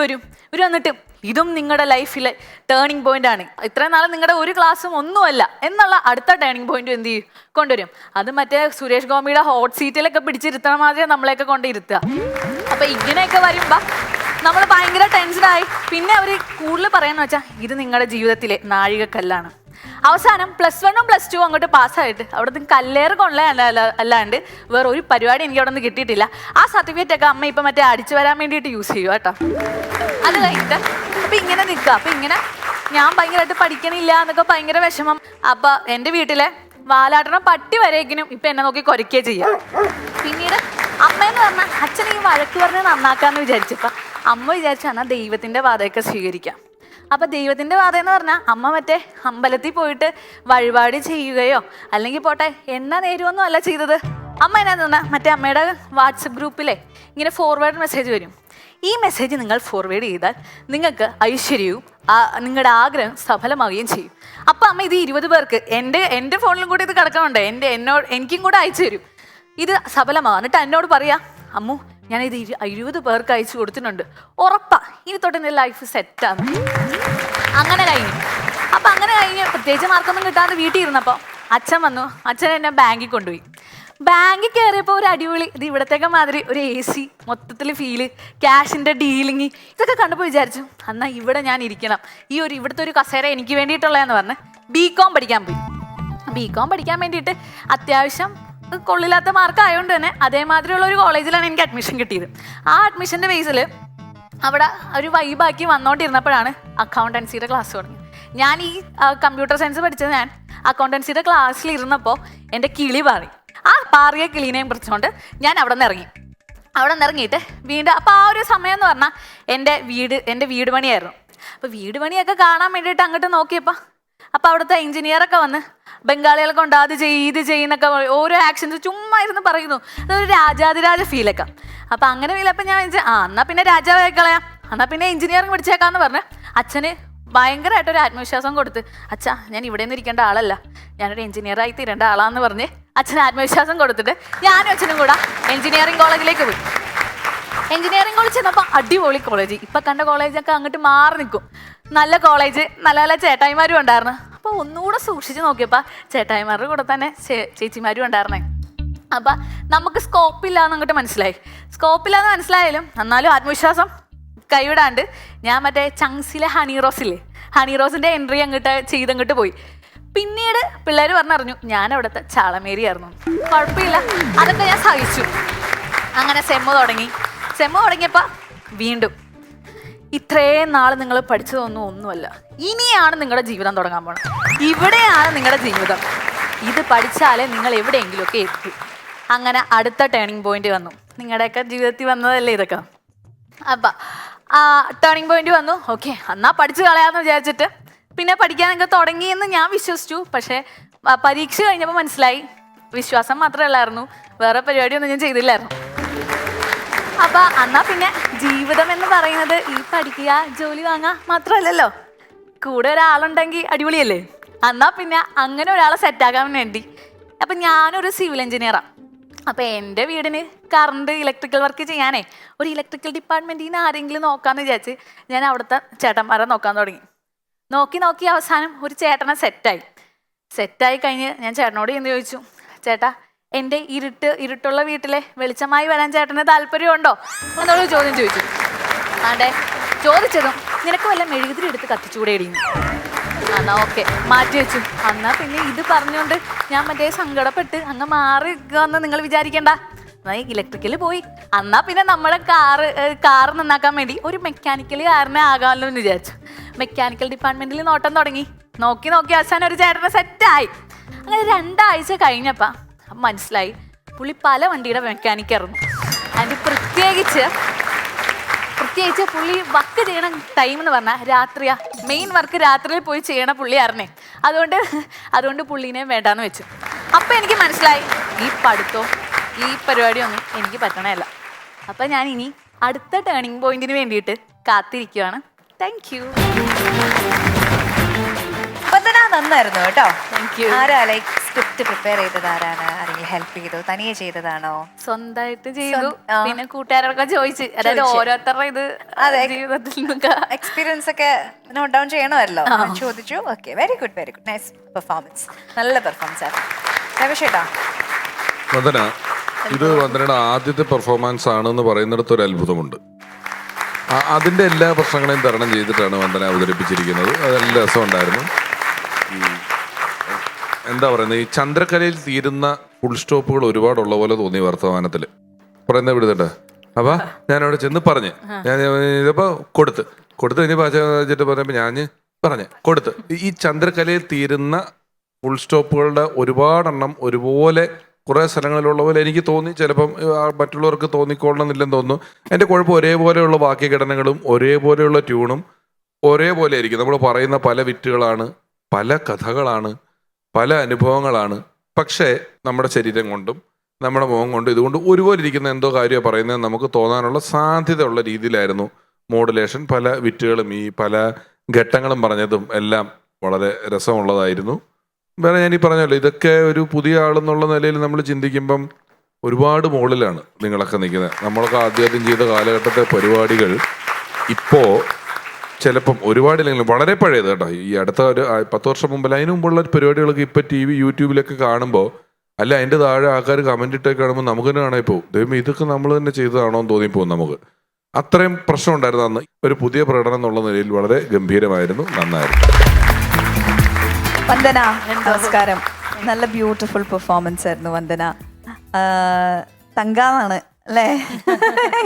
വന്നിട്ട് ഇതും നിങ്ങളുടെ ലൈഫിലെ ടേണിംഗ് പോയിന്റ് ആണ്, ഇത്രയും നാളെ നിങ്ങളുടെ ഒരു ക്ലാസ്സും ഒന്നുമല്ല എന്നുള്ള അടുത്ത ടേണിംഗ് പോയിന്റ് എന്ത് ചെയ്യും കൊണ്ടുവരും. അത് മറ്റേ സുരേഷ് ഗോപിയുടെ ഹോട്ട് സീറ്റിലൊക്കെ പിടിച്ചിരുത്തണ മാതിരി നമ്മളെയൊക്കെ കൊണ്ടിരുത്തുക. അപ്പം ഇങ്ങനെയൊക്കെ വരുമ്പോൾ നമ്മൾ ഭയങ്കര ടെൻഷനായി. പിന്നെ അവർ കൂടുതൽ പറയാന്ന് വെച്ചാൽ ഇത് നിങ്ങളുടെ ജീവിതത്തിലെ നാഴികക്കല്ലാണ്. അവസാനം +1ഉം +2 അങ്ങോട്ട് പാസ്സായിട്ട് അവിടെ നിന്ന് കല്ലേറ് അല്ലാണ്ട് വേറെ ഒരു പരിപാടി എനിക്ക് അവിടെ നിന്ന് കിട്ടിയിട്ടില്ല. ആ സർട്ടിഫിക്കറ്റ് ഒക്കെ അമ്മ ഇപ്പം മറ്റേ അടിച്ചു വരാൻ വേണ്ടിയിട്ട് യൂസ് ചെയ്യുക കേട്ടോ. അത് കഴിഞ്ഞിട്ട് അപ്പം ഇങ്ങനെ നിൽക്കുക. അപ്പം ഇങ്ങനെ ഞാൻ ഭയങ്കരമായിട്ട് പഠിക്കണില്ല എന്നൊക്കെ ഭയങ്കര വിഷമം. അപ്പം എൻ്റെ വീട്ടിലെ വാലാട്ടണ പട്ടി വരേക്കിനും ഇപ്പം എന്നെ നോക്കി കുരയ്ക്കുകയും ചെയ്യാം. പിന്നീട് അമ്മയെന്ന് പറഞ്ഞാൽ അച്ഛൻ ഈ വഴക്ക് പറഞ്ഞ് നന്നാക്കാമെന്ന് വിചാരിച്ചപ്പോൾ അമ്മ വിചാരിച്ചു എന്നാൽ ദൈവത്തിൻ്റെ പാതയൊക്കെ സ്വീകരിക്കാം. അപ്പം ദൈവത്തിൻ്റെ പാത എന്ന് പറഞ്ഞാൽ അമ്മ മറ്റേ അമ്പലത്തിൽ പോയിട്ട് വഴിപാട് ചെയ്യുകയോ അല്ലെങ്കിൽ പോട്ടെ എണ്ണ നേരുമൊന്നും അല്ല ചെയ്തത്. അമ്മ എന്നാന്ന് പറഞ്ഞാൽ മറ്റേ അമ്മയുടെ വാട്സപ്പ് ഗ്രൂപ്പിലെ ഇങ്ങനെ ഫോർവേഡ് മെസ്സേജ് വരും. ഈ മെസ്സേജ് നിങ്ങൾ ഫോർവേഡ് ചെയ്താൽ നിങ്ങൾക്ക് ഐശ്വര്യവും നിങ്ങളുടെ ആഗ്രഹം സഫലമാവുകയും ചെയ്യും. അപ്പം അമ്മ ഇത് 20 പേർക്ക് എൻ്റെ ഫോണിലും കൂടി ഇത് കിടക്കണുണ്ട്, എനിക്കും കൂടെ അയച്ചു തരും. ഇത് സഫലമാകും. എന്നിട്ട് എന്നോട് പറയാം, അമ്മു ഞാനിത് 20 പേർക്ക് അയച്ചു കൊടുത്തിട്ടുണ്ട്, ഉറപ്പാ ഇനി തൊട്ട് എൻ്റെ ലൈഫ് സെറ്റാണ്. അങ്ങനെ കഴിഞ്ഞു. അപ്പം അങ്ങനെ കഴിഞ്ഞ് പ്രത്യേകിച്ച് മാർക്കൊന്നും കിട്ടാതെ വീട്ടിൽ ഇരുന്നപ്പോൾ അച്ഛൻ വന്നു. അച്ഛൻ എന്നെ ബാങ്കിൽ കൊണ്ടുപോയി. ബാങ്കിൽ കയറിയപ്പോൾ ഒരു അടിപൊളി ഇത് ഇവിടത്തേക്ക് മാതിരി ഒരു AC, മൊത്തത്തിൽ ഫീല്, ക്യാഷിൻ്റെ ഡീലിങ് ഇതൊക്കെ കണ്ടപ്പോൾ വിചാരിച്ചു എന്നാൽ ഇവിടെ ഞാൻ ഇരിക്കണം, ഇവിടുത്തെ ഒരു കസേര എനിക്ക് വേണ്ടിയിട്ടുള്ളതെന്ന് പറഞ്ഞ് BCom പഠിക്കാൻ പോയി. BCom പഠിക്കാൻ വേണ്ടിയിട്ട് അത്യാവശ്യം കൊള്ളില്ലാത്ത മാർക്ക് ആയതുകൊണ്ട് തന്നെ അതേമാതിരിയുള്ള ഒരു കോളേജിലാണ് എനിക്ക് അഡ്മിഷൻ കിട്ടിയത്. ആ അഡ്മിഷൻ്റെ ബേസിൽ അവിടെ ഒരു വൈബാക്കി വന്നുകൊണ്ടിരുന്നപ്പോഴാണ് അക്കൗണ്ടൻസിയുടെ ക്ലാസ് തുടങ്ങി. ഞാൻ ഈ കമ്പ്യൂട്ടർ സയൻസ് പഠിച്ചത് ഞാൻ അക്കൗണ്ടൻസിയുടെ ക്ലാസ്സിൽ ഇരുന്നപ്പോൾ എൻ്റെ കിളി പാറി. ആ പാറിയ കിളീനെയും പിടിച്ചുകൊണ്ട് ഞാൻ അവിടെ നിന്ന് ഇറങ്ങി. അവിടെ നിന്ന് ഇറങ്ങിയിട്ട് വീണ്ടും അപ്പോൾ ആ ഒരു സമയം എന്ന് പറഞ്ഞാൽ എൻ്റെ വീട് പണിയായിരുന്നു. അപ്പോൾ വീട് പണിയൊക്കെ കാണാൻ വേണ്ടിയിട്ട് അങ്ങോട്ട് നോക്കിയപ്പോൾ അപ്പോൾ അവിടുത്തെ എഞ്ചിനീയറൊക്കെ വന്ന് ബംഗാളികളെ കൊണ്ട് അത് ഇത് ചെയ്യുന്നൊക്കെ ഓരോ ആക്ഷൻസ് ചുമ്മാ ഇരുന്ന് പറയുന്നു. അതൊരു രാജാതിരാജ ഫീലൊക്കെ. അപ്പം അങ്ങനെ ഫീലപ്പം ഞാൻ വിചാരിച്ചു എന്നാൽ പിന്നെ രാജാവായി കളയാം, എന്നാൽ പിന്നെ എഞ്ചിനീയറിംഗ് പഠിച്ചേക്കാന്ന് പറഞ്ഞ് അച്ഛന് ഭയങ്കരമായിട്ടൊരു ആത്മവിശ്വാസം കൊടുത്ത്, അച്ഛാ ഞാൻ ഇവിടെ നിന്ന് ഇരിക്കേണ്ട ആളല്ല, ഞാനൊരു എഞ്ചിനീയറായി തീരേണ്ട ആളാന്ന് പറഞ്ഞ് അച്ഛന് ആത്മവിശ്വാസം കൊടുത്തിട്ട് ഞാനും അച്ഛനും കൂടെ എഞ്ചിനീയറിംഗ് കോളേജിലേക്ക് പോയി. എഞ്ചിനീയറിംഗ് കോളേജ് ചെന്നപ്പോൾ അടിപൊളി കോളേജ്. ഇപ്പം കണ്ട കോളേജൊക്കെ അങ്ങോട്ട് മാറി നിൽക്കും. നല്ല കോളേജ്, നല്ല നല്ല ചേട്ടായിമാരും ഉണ്ടായിരുന്നു. അപ്പോൾ ഒന്നുകൂടെ സൂക്ഷിച്ച് നോക്കിയപ്പോൾ ചേട്ടായിമാരുടെ കൂടെ തന്നെ ചേച്ചിമാരും ഉണ്ടായിരുന്നേ. അപ്പം നമുക്ക് സ്കോപ്പില്ലാന്ന് അങ്ങോട്ട് മനസ്സിലായി. സ്കോപ്പില്ലാന്ന് മനസ്സിലായാലും എന്നാലും ആത്മവിശ്വാസം കൈവിടാണ്ട് ഞാൻ മറ്റേ ചങ്സിലെ ഹണി റോസിൻ്റെ എൻട്രി അങ്ങോട്ട് പോയി. പിന്നീട് പിള്ളേർ പറഞ്ഞറിഞ്ഞു ഞാൻ അവിടുത്തെ ചാളമേരി ആയിരുന്നു. കുഴപ്പമില്ല, അതൊക്കെ ഞാൻ സഹിച്ചു. അങ്ങനെ സെമ്മ് തുടങ്ങിയപ്പോൾ വീണ്ടും ഇത്രയും നാൾ നിങ്ങൾ ഒന്നുമല്ല, ഇനിയാണ് നിങ്ങളുടെ ജീവിതം തുടങ്ങാൻ പോകണം. ഇവിടെയാണ് നിങ്ങളുടെ ജീവിതം. ഇത് പഠിച്ചാലേ നിങ്ങൾ എവിടെയെങ്കിലുമൊക്കെ എത്തി. അങ്ങനെ അടുത്ത ടേണിംഗ് പോയിന്റ് വന്നു. നിങ്ങളുടെയൊക്കെ ജീവിതത്തിൽ വന്നതല്ലേ ഇതൊക്കെ. അപ്പം ടേണിംഗ് പോയിന്റ് വന്നു. ഓക്കെ, എന്നാൽ പഠിച്ചു കളയാമെന്ന് വിചാരിച്ചിട്ട് പിന്നെ പഠിക്കാനൊക്കെ തുടങ്ങിയെന്ന് ഞാൻ വിശ്വസിച്ചു. പക്ഷേ പരീക്ഷ കഴിഞ്ഞപ്പോൾ മനസ്സിലായി വിശ്വാസം മാത്രമേ ഉള്ളായിരുന്നു, വേറെ പരിപാടിയൊന്നും ഞാൻ ചെയ്തില്ലായിരുന്നു. അപ്പം എന്നാൽ പിന്നെ ജീവിതം എന്ന് പറയുന്നത് ഈ പഠിക്കുക, ജോലി വാങ്ങുക മാത്രമല്ലല്ലോ, കൂടെ ഒരാളുണ്ടെങ്കിൽ അടിപൊളിയല്ലേ. എന്നാൽ പിന്നെ അങ്ങനെ ഒരാളെ സെറ്റാക്കാൻ വേണ്ടി അപ്പം ഞാനൊരു സിവിൽ എഞ്ചിനീയറാണ്. അപ്പോൾ എൻ്റെ വീടിന് ഇലക്ട്രിക്കൽ വർക്ക് ചെയ്യാനേ ഒരു ഇലക്ട്രിക്കൽ ഡിപ്പാർട്ട്മെൻറ്റിൽ നിന്ന് ആരെങ്കിലും നോക്കാമെന്ന് വിചാരിച്ച് ഞാൻ അവിടുത്തെ ചേട്ടന്മാരെ നോക്കാൻ തുടങ്ങി. നോക്കി അവസാനം ഒരു ചേട്ടനെ സെറ്റായി കഴിഞ്ഞ് ഞാൻ ചേട്ടനോട് എന്ന് ചോദിച്ചു, ചേട്ടാ എൻ്റെ ഇരുട്ടുള്ള വീട്ടിലെ വെളിച്ചമായി വരാൻ ചേട്ടന് താല്പര്യമുണ്ടോ എന്നുള്ള ചോദ്യം ചോദിച്ചു. അതെ, ചോദിച്ചതും നിനക്ക് വല്ല മെഴുകുതിരി എടുത്ത് കത്തിച്ചുകൂടെ ഇടിയുന്നു. എന്നാൽ ഓക്കെ, മാറ്റി വെച്ചു. എന്നാൽ പിന്നെ ഇത് പറഞ്ഞുകൊണ്ട് ഞാൻ മറ്റേ സങ്കടപ്പെട്ട് അങ്ങ് മാറി വന്ന് നിങ്ങൾ വിചാരിക്കേണ്ട. എന്നാൽ ഇലക്ട്രിക്കൽ പോയി. എന്നാൽ പിന്നെ നമ്മളെ കാറ് നന്നാക്കാൻ വേണ്ടി ഒരു മെക്കാനിക്കലുകാരനെ ആകാമല്ലോ എന്ന് വിചാരിച്ചു. മെക്കാനിക്കൽ ഡിപ്പാർട്ട്മെൻറ്റിൽ നോട്ടം തുടങ്ങി. നോക്കി അവസാനം ഒരു ചേട്ടനെ സെറ്റായി. അങ്ങനെ 2 ആഴ്ച കഴിഞ്ഞപ്പോൾ മനസ്സിലായി പുള്ളി പല വണ്ടിയുടെ മെക്കാനിക്കായിരുന്നു. അതിൻ്റെ പ്രത്യേകിച്ച് പുള്ളി വർക്ക് ചെയ്യണ ടൈം എന്ന് പറഞ്ഞാൽ രാത്രിയാ. മെയിൻ വർക്ക് രാത്രിയിൽ പോയി ചെയ്യണ പുള്ളിയായിരുന്നേ. അതുകൊണ്ട് പുള്ളീനെ വേണ്ടാന്ന് വെച്ചു. അപ്പം എനിക്ക് മനസ്സിലായി ഈ പഠിത്തവും ഈ പരിപാടിയൊന്നും എനിക്ക് പറ്റണമല്ല. അപ്പം ഞാൻ ഇനി അടുത്ത ടേണിംഗ് പോയിന്റിന് വേണ്ടിയിട്ട് കാത്തിരിക്കുകയാണ്. Thank you. നന്നായിരുന്നു കേട്ടോ. Thank you. ആരാ ലൈക്ക് സ്ക്രിപ്റ്റ് പ്രിപ്പയർ ചെയ്തത്? ആരാണ്? ആരെങ്കിലും ഹെൽപ്പ് ചെയ്തോ? തനിയെ ചെയ്തതാണോ? സ്വന്തമായിട്ട് ചെയ്തു. പിന്നെ കൂട്ടുകാരൊക്കെ ചോദിച്ചു, അതായത് ഓരോരുത്തരുടെ ഇത് ജീവിതത്തിൽ നിന്നൊക്കെ എക്സ്പീരിയൻസ് ഒക്കെ നോട്ട് ഡൗൺ ചെയ്യണമല്ലോ. ചോദിച്ചു. Okay, very good nice performance. നല്ല പെർഫോമൻസ് ആയിരുന്നു. രമേശേട്ടാ, വന്ദന, ഇത് വന്ദനയുടെ ആദ്യത്തെ പെർഫോമൻസ് ആണെന്ന് പറയുന്നിടത്ത് ഒരു അത്ഭുതമുണ്ട്. അതിൻ്റെ എല്ലാ പ്രശ്നങ്ങളെയും തരണം ചെയ്തിട്ടാണ് വന്ദന അവതരിപ്പിച്ചിരിക്കുന്നത്. അതെല്ലാം രസമുണ്ടായിരുന്നു. എന്താ പറയുന്നത്, ഈ ചന്ദ്രക്കലയിൽ തീരുന്ന ഫുൾ സ്റ്റോപ്പുകൾ ഒരുപാടുള്ള പോലെ തോന്നി വർത്തമാനത്തിൽ. പറയുന്നത് വിടുന്നുണ്ട്. അപ്പം ഞാനവിടെ ചെന്ന് പറഞ്ഞ് ഞാൻ ഇതിപ്പോൾ കൊടുത്ത് കഴിഞ്ഞ് വെച്ചിട്ട് പറഞ്ഞപ്പോൾ ഞാൻ കൊടുത്ത് ഈ ചന്ദ്രക്കലയിൽ തീരുന്ന ഫുൾ സ്റ്റോപ്പുകളുടെ ഒരുപാടെണ്ണം ഒരുപോലെ കുറേ സ്ഥലങ്ങളിലുള്ള പോലെ എനിക്ക് തോന്നി. ചിലപ്പം മറ്റുള്ളവർക്ക് തോന്നിക്കൊള്ളണമെന്നില്ലെന്ന് തോന്നുന്നു. എൻ്റെ കുഴപ്പം ഒരേപോലെയുള്ള വാക്യഘടനകളും ഒരേപോലെയുള്ള ട്യൂണും ഒരേപോലെ ആയിരിക്കും. നമ്മൾ പറയുന്ന പല വിറ്റുകളാണ്, പല കഥകളാണ്, പല അനുഭവങ്ങളാണ്. പക്ഷേ നമ്മുടെ ശരീരം കൊണ്ടും നമ്മുടെ മുഖം കൊണ്ടും ഇതുകൊണ്ട് ഒരുപോലെ ഇരിക്കുന്ന എന്തോ കാര്യമാണ് പറയുന്നത് നമുക്ക് തോന്നാനുള്ള സാധ്യതയുള്ള രീതിയിലായിരുന്നു മോഡുലേഷൻ. പല വിറ്റുകളും ഈ പല ഘട്ടങ്ങളും പറഞ്ഞതും എല്ലാം വളരെ രസമുള്ളതായിരുന്നു. വേറെ ഞാൻ ഈ പറഞ്ഞല്ലോ, ഇതൊക്കെ ഒരു പുതിയ ആളെന്നുള്ള നിലയിൽ നമ്മൾ ചിന്തിക്കുമ്പം ഒരുപാട് മുകളിലാണ് നിങ്ങളൊക്കെ നിൽക്കുന്നത്. നമ്മളൊക്കെ ആദ്യം ചെയ്ത കാലഘട്ടത്തെ പരിപാടികൾ ഇപ്പോൾ ചിലപ്പം ഒരുപാടില്ലെങ്കിലും വളരെ പഴയത് കേട്ടോ. ഈ അടുത്ത ഒരു 10 വർഷം മുമ്പല്ല, അതിന് മുമ്പുള്ള പരിപാടികളൊക്കെ ഇപ്പം TV യൂട്യൂബിലൊക്കെ കാണുമ്പോൾ അല്ല അതിൻ്റെ താഴെ ആൾക്കാർ കമൻ്റ് ഇട്ടൊക്കെ കാണുമ്പോൾ നമുക്ക് തന്നെ കാണാൻ പോകും, ദൈവം ഇതൊക്കെ നമ്മൾ തന്നെ ചെയ്തതാണോ എന്ന് തോന്നിപ്പോകും നമുക്ക്. അത്രയും പ്രശ്നം ഉണ്ടായിരുന്നു അന്ന്. ഒരു പുതിയ പ്രകടനം എന്നുള്ള നിലയിൽ വളരെ ഗംഭീരമായിരുന്നു, നന്നായിരുന്നു. വന്ദന, നമസ്കാരം. നല്ല ബ്യൂട്ടിഫുൾ പെർഫോമൻസ് ആയിരുന്നു വന്ദന. തങ്കാന്നാണ് അല്ലേ?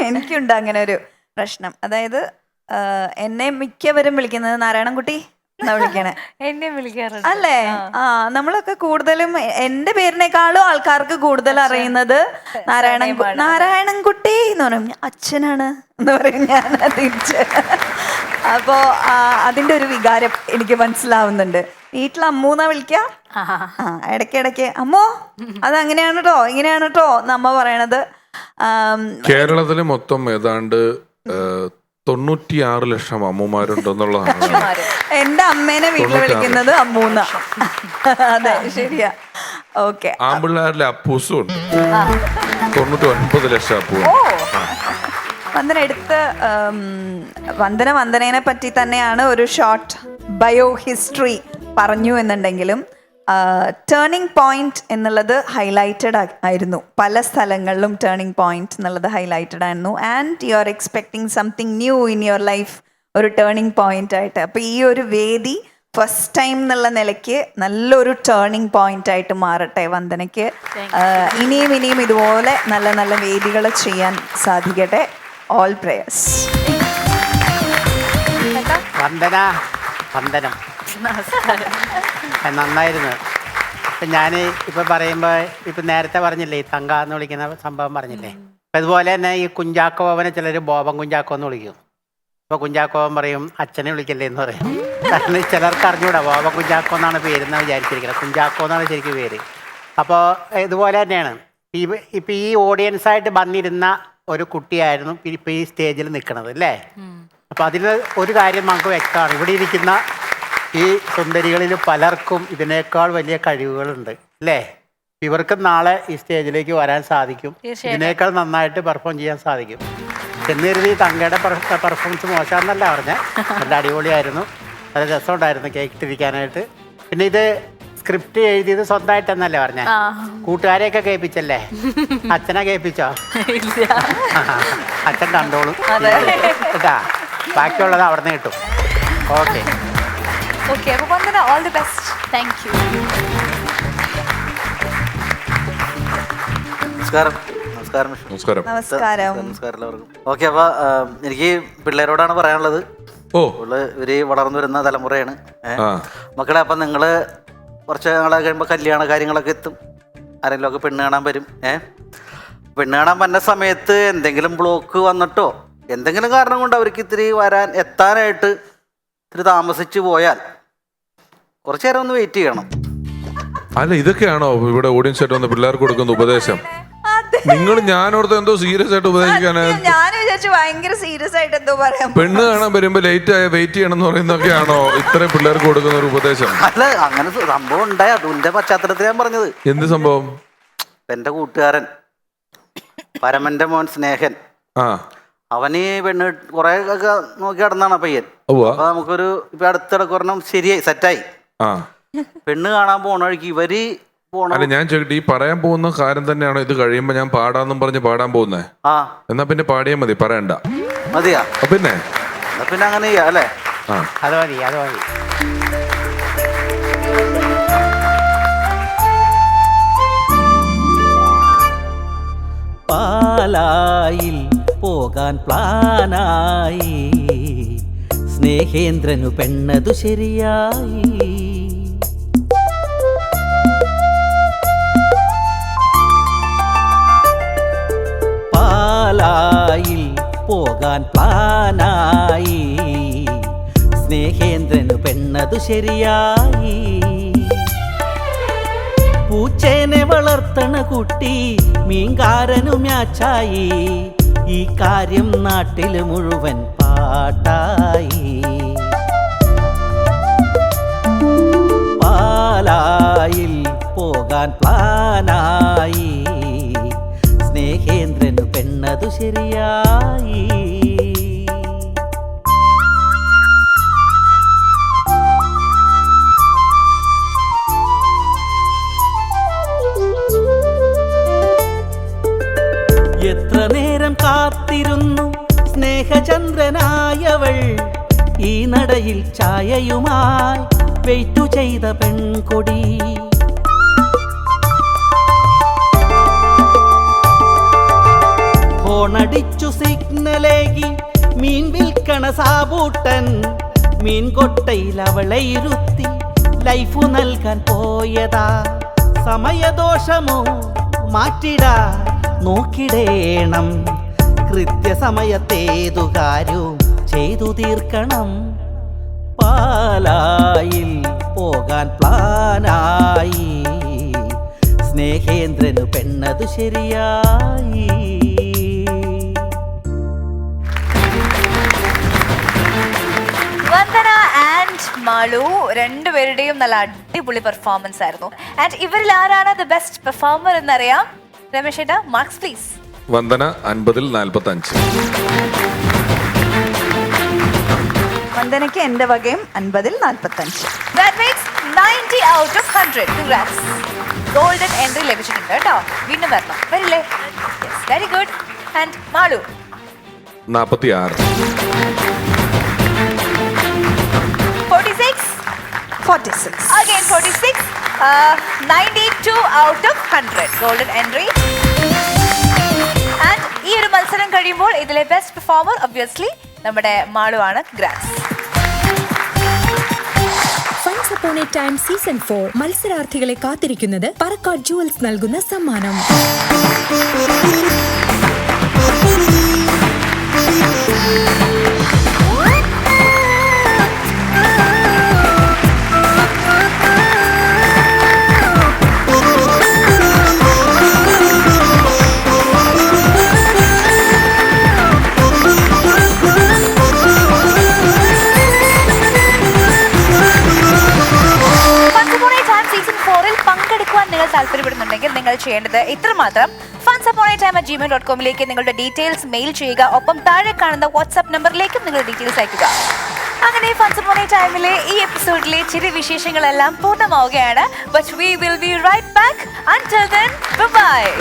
എനിക്കുണ്ട് അങ്ങനെ ഒരു പ്രശ്നം. അതായത് എന്നെ മിക്കവരും വിളിക്കുന്നത് നാരായണൻകുട്ടി എന്നാ വിളിക്കണേ. എന്നെ വിളിക്കാറുണ്ട്. അല്ലേ? നമ്മളൊക്കെ കൂടുതലും എന്റെ പേരിനേക്കാളും ആൾക്കാർക്ക് കൂടുതൽ അറിയുന്നത് നാരായണൻകുട്ടി എന്ന് പറയും. അച്ഛനാണ് എന്ന് പറയും ഞാൻ തിരിച്ച്. അപ്പോ അതിന്റെ ഒരു വികാരം എനിക്ക് മനസ്സിലാവുന്നുണ്ട്. വീട്ടിൽ അമ്മൂന്നാ വിളിക്ക. ഇടയ്ക്കിടയ്ക്ക് അമ്മോ അതങ്ങനെയാണ് കേട്ടോ ഇങ്ങനെയാണ് കേട്ടോ നമ്മ പറയണത്. കേരളത്തില് മൊത്തം ഏതാണ്ട് 96 ലക്ഷം അമ്മൂമാരുണ്ടെന്നുള്ളതാണ്. എന്റെ അമ്മേനെ വീട്ടിൽ വിളിക്കുന്നത് അമ്മൂന്ന. അതെ ശരിയാ. ഓക്കെ. ആമ്പിള്ളേരിലെ അപ്പൂസും ഉണ്ട്. 99 ലക്ഷം അപ്പൂ. വന്ദന എടുത്ത് വന്ദനേനെ പറ്റി തന്നെയാണ് ഒരു ഷോർട്ട് ബയോ ഹിസ്റ്ററി പറഞ്ഞു എന്നുണ്ടെങ്കിലും ടേണിംഗ് പോയിന്റ് എന്നുള്ളത് ഹൈലൈറ്റഡ് ആയിരുന്നു. പല സ്ഥലങ്ങളിലും ടേണിംഗ് പോയിന്റ് എന്നുള്ളത് ഹൈലൈറ്റഡ് ആയിരുന്നു. And you are expecting something new in your life, ഒരു ടേണിംഗ് പോയിന്റ് ആയിട്ട്. അപ്പോൾ ഈ ഒരു വേദി ഫസ്റ്റ് ടൈം എന്നുള്ള നിലയ്ക്ക് നല്ലൊരു ടേണിംഗ് പോയിന്റ് ആയിട്ട് മാറട്ടെ വന്ദനയ്ക്ക്. ഇനിയും ഇതുപോലെ നല്ല നല്ല വേദികൾ ചെയ്യാൻ സാധിക്കട്ടെ. All prayers. വന്ദനം നന്നായിരുന്നു. ഇപ്പം ഞാൻ ഇപ്പം പറയുമ്പോൾ ഇപ്പം നേരത്തെ പറഞ്ഞില്ലേ ഈ തങ്ക എന്ന് വിളിക്കുന്ന സംഭവം പറഞ്ഞില്ലേ, അപ്പം അതുപോലെ തന്നെ ഈ കുഞ്ചാക്കോവനെ ചിലർ ബോബൻ കുഞ്ചാക്കോ എന്ന് വിളിക്കും. അപ്പോൾ കുഞ്ചാക്കോവൻ പറയും അച്ഛനെ വിളിക്കല്ലേ എന്ന് പറയും. കാരണം ചിലർക്ക് അറിഞ്ഞൂടാ ബോബൻ കുഞ്ചാക്കോ എന്നാണ് പേരെന്ന് വിചാരിച്ചിരിക്കുന്നത്. കുഞ്ചാക്കോ എന്നാണ് ശരിക്കും പേര്. അപ്പോൾ ഇതുപോലെ തന്നെയാണ് ഇപ്പം ഈ ഓഡിയൻസായിട്ട് വന്നിരുന്ന ഒരു കുട്ടിയായിരുന്നു ഇപ്പം ഈ സ്റ്റേജിൽ നിൽക്കുന്നത് അല്ലേ. അപ്പം അതിന് ഒരു കാര്യം നമുക്ക് വ്യക്തമാണ്, ഇവിടെ ഇരിക്കുന്ന ഈ സുന്ദരികളിൽ പലർക്കും ഇതിനേക്കാൾ വലിയ കഴിവുകളുണ്ട് അല്ലേ. ഇവർക്ക് നാളെ ഈ സ്റ്റേജിലേക്ക് വരാൻ സാധിക്കും, ഇതിനേക്കാൾ നന്നായിട്ട് പെർഫോം ചെയ്യാൻ സാധിക്കും. എന്നിരുന്ന് ഈ തങ്കയുടെ പെർഫോമൻസ് മോശമാണെന്നല്ല പറഞ്ഞത്, നല്ല അടിപൊളിയായിരുന്നു, നല്ല രസമുണ്ടായിരുന്നു കേട്ടിരിക്കാനായിട്ട്. പിന്നെ ഇത് സ്ക്രിപ്റ്റ് എഴുതിയത് സ്വന്തമായിട്ടെന്നല്ലേ പറഞ്ഞേ, കൂട്ടുകാരെയൊക്കെ കേൾപ്പിച്ചല്ലേ? അച്ഛനെ കേൾപ്പിച്ചോ? അച്ഛൻ കണ്ടോളും കേട്ടാ, ബാക്കിയുള്ളത് അവിടെ നിന്ന് കിട്ടും. Okay okay. അപ്പോൾ Vandana all the best. Thank you. നമസ്കാരം. നമസ്കാരം. നമസ്കാരം. നമസ്കാരം എല്ലാവർക്കും. ഓക്കെ, അപ്പൊ എനിക്ക് പിള്ളേരോടാണ് പറയാനുള്ളത്. ഇവര് വളർന്നു വരുന്ന തലമുറയാണ് മക്കളെ. അപ്പൊ നിങ്ങള് കുറച്ച് നാളെ കഴിയുമ്പോൾ കല്യാണ കാര്യങ്ങളൊക്കെ എത്തും, ആരെങ്കിലും ഒക്കെ പെണ്ണ് കാണാൻ വരും. പെണ്ണ് കാണാൻ വന്ന സമയത്ത് എന്തെങ്കിലും ബ്ലോക്ക് വന്നിട്ടോ എന്തെങ്കിലും കാരണം കൊണ്ട് അവർക്ക് ഇത്തിരി എത്താനായിട്ട് ഇത്തിരി താമസിച്ചു പോയാൽ കുറച്ചു നേരം ഒന്ന് വെയിറ്റ് ചെയ്യണം. അല്ല, ഇതൊക്കെയാണോ ഇവിടെ ഓഡിയൻസ് ആയിട്ട് വന്ന് പിള്ളേർക്ക് കൊടുക്കുന്ന ഉപദേശം? നിങ്ങൾ ഞാനോടത്ത് എന്തോ സീരിയസ് ആയിട്ട് ഉപദേശിക്കാനാണ്. ഞാൻ വിചാരിച്ചു ഭയങ്കര സീരിയസ് ആയിട്ട് എന്തോ പറയാം. പെണ്ണ് കാണാൻ വരുമ്പോ ലേറ്റ് ആയ വെയിറ്റ് ചെയ്യണം എന്ന് പറയുന്നതൊക്കെയാണോ ഇത്രയും പിള്ളേർക്ക് കൊടുക്കുന്ന ഒരു ഉപദേശം? അല്ല, അങ്ങനെ സംഭവം ഉണ്ടായി, അതിന്റെ പശ്ചാത്തലത്തിൽ ഞാൻ പറഞ്ഞത്. എന്ത് സംഭവം? എന്റെ കൂട്ടുകാരൻ പരമന്റെ മോൻ സ്നേഹൻ, അവന് പെണ്ണ് കുറെ ഒക്കെ നോക്കി നടന്നാണ് പയ്യൻ. അപ്പൊ നമുക്കൊരു ഇപ്പൊ അടുത്തിടക്ക് ഒരെണ്ണം ശരിയായി സെറ്റായി. പെണ്ണ് കാണാൻ പോണ വഴിക്ക് ഇവര് അല്ല, ഞാൻ ചോദിക്കട്ടെ, ഈ പറയാൻ പോകുന്ന കാര്യം തന്നെയാണോ ഇത് കഴിയുമ്പോ ഞാൻ പാടാന്നും പറഞ്ഞ് പാടാൻ പോകുന്നേ? എന്നാ പിന്നെ പാടിയാ മതി, പറയണ്ട. മതിയാ? പിന്നെ പിന്നെ അങ്ങനെ ചെയ്യാ അല്ലേ? അത് മതി, അത് മതി. പാലായിൽ പോകാൻ പ്ലാനായി, സ്നേഹേന്ദ്രനു പെണ്ണതു ശരിയായി. പാലായിൽ പോകാൻ പ്ലാനായി, സ്നേഹേന്ദ്രനു പെണ്ണതു ശരിയായി. പൂച്ചേനെ വളർത്തണ കുട്ടി മീൻകാരനു മ്യാച്ചായി, ഈ കാര്യം നാട്ടില് മുഴുവൻ പാട്ടായി. പാലായിൽ പോകാൻ പ്ലാനായി, സ്നേഹേന്ദ്രനു പെണ്ണതു ശരിയായി. എത്ര നേരം കാത്തിരുന്നു സ്നേഹചന്ദ്രനായവൾ, ഈ നടയിൽ ഛായയുമായി വെയിറ്റു ചെയ്ത പെൺകൊടി. ഹോണടിച്ചു സിഗ്നലേകി മീൻ വിൽക്കണ സാബൂട്ടൻ മീൻ കൊട്ടയിൽ അവളെ ഇരുത്തി ലൈഫു നൽകാൻ പോയതാ. സമയദോഷമോ മാറ്റിടാ നോക്കിടേണം, കൃത്യസമയത്തേതു കാര്യവും ചെയ്തു തീർക്കണം. പാലായിൽ പോകാൻ പ്ലാനായി, സ്നേഹേന്ദ്രനു പെണ്ണതു ശരിയായി. വന്ദന ആൻഡ് മാളു രണ്ടുപേരുടെയും നല്ല അടിപൊളി പെർഫോമൻസ് ആയിരുന്നു. ആൻഡ് ഇവരിൽ ആരാണ് ദ ബെസ്റ്റ് പെർഫോമർ എന്നറിയാം. രമേശ് ഏട്ടാ, മാർക്സ് പ്ലീസ്. വന്ദന 50-ൽ 45. വന്ദനയ്ക്ക് എന്റെ വകയും 50-ൽ 45. That makes 90 out of 100. Congrats. Golden entry ലഭിച്ചിട്ടുണ്ട് കേട്ടോ. വീണ്ടും വരണം, വരില്ലേ? Very good. And Malu 46. 46. 46. Again 46. 92 out of 100. Golden entry. And ഈ ഒരു മത്സരം കഴിയുമ്പോൾ ഇതിലെ ബെസ്റ്റ് പെർഫോമർ ഒബ്വിയസ്ലി നമ്മുടെ മാളു ആണ്. Grass. Once Upon a Time season 4 മത്സരാർത്ഥികളെ കാത്തിരിക്കുന്നത് പറക്കാട് ജുവൽസ് നൽകുന്ന സമ്മാനം. നിങ്ങൾ താല്പര്യപ്പെടുന്നുണ്ടെങ്കിൽ നിങ്ങൾ ചെയ്യേണ്ടത് ഇത്രമാത്രം. funsupon@gmail.com നിങ്ങളുടെ ഡീറ്റെയിൽസ് മെയിൽ ചെയ്യുക. ഒപ്പം താഴെ കാണുന്ന വാട്സ്ആപ്പ് നമ്പറിലേക്കും നിങ്ങളുടെ ഡീറ്റെയിൽസ് അയക്കുക. അങ്ങനെ ഫൺസ് അപ്പോൺ എ ടൈമിലെ ഈ എപ്പിസോഡിലെ ചില വിശേഷങ്ങളെല്ലാം പൂർണ്ണമാവുകയാണ്. But we will be right back. Until then, bye-bye.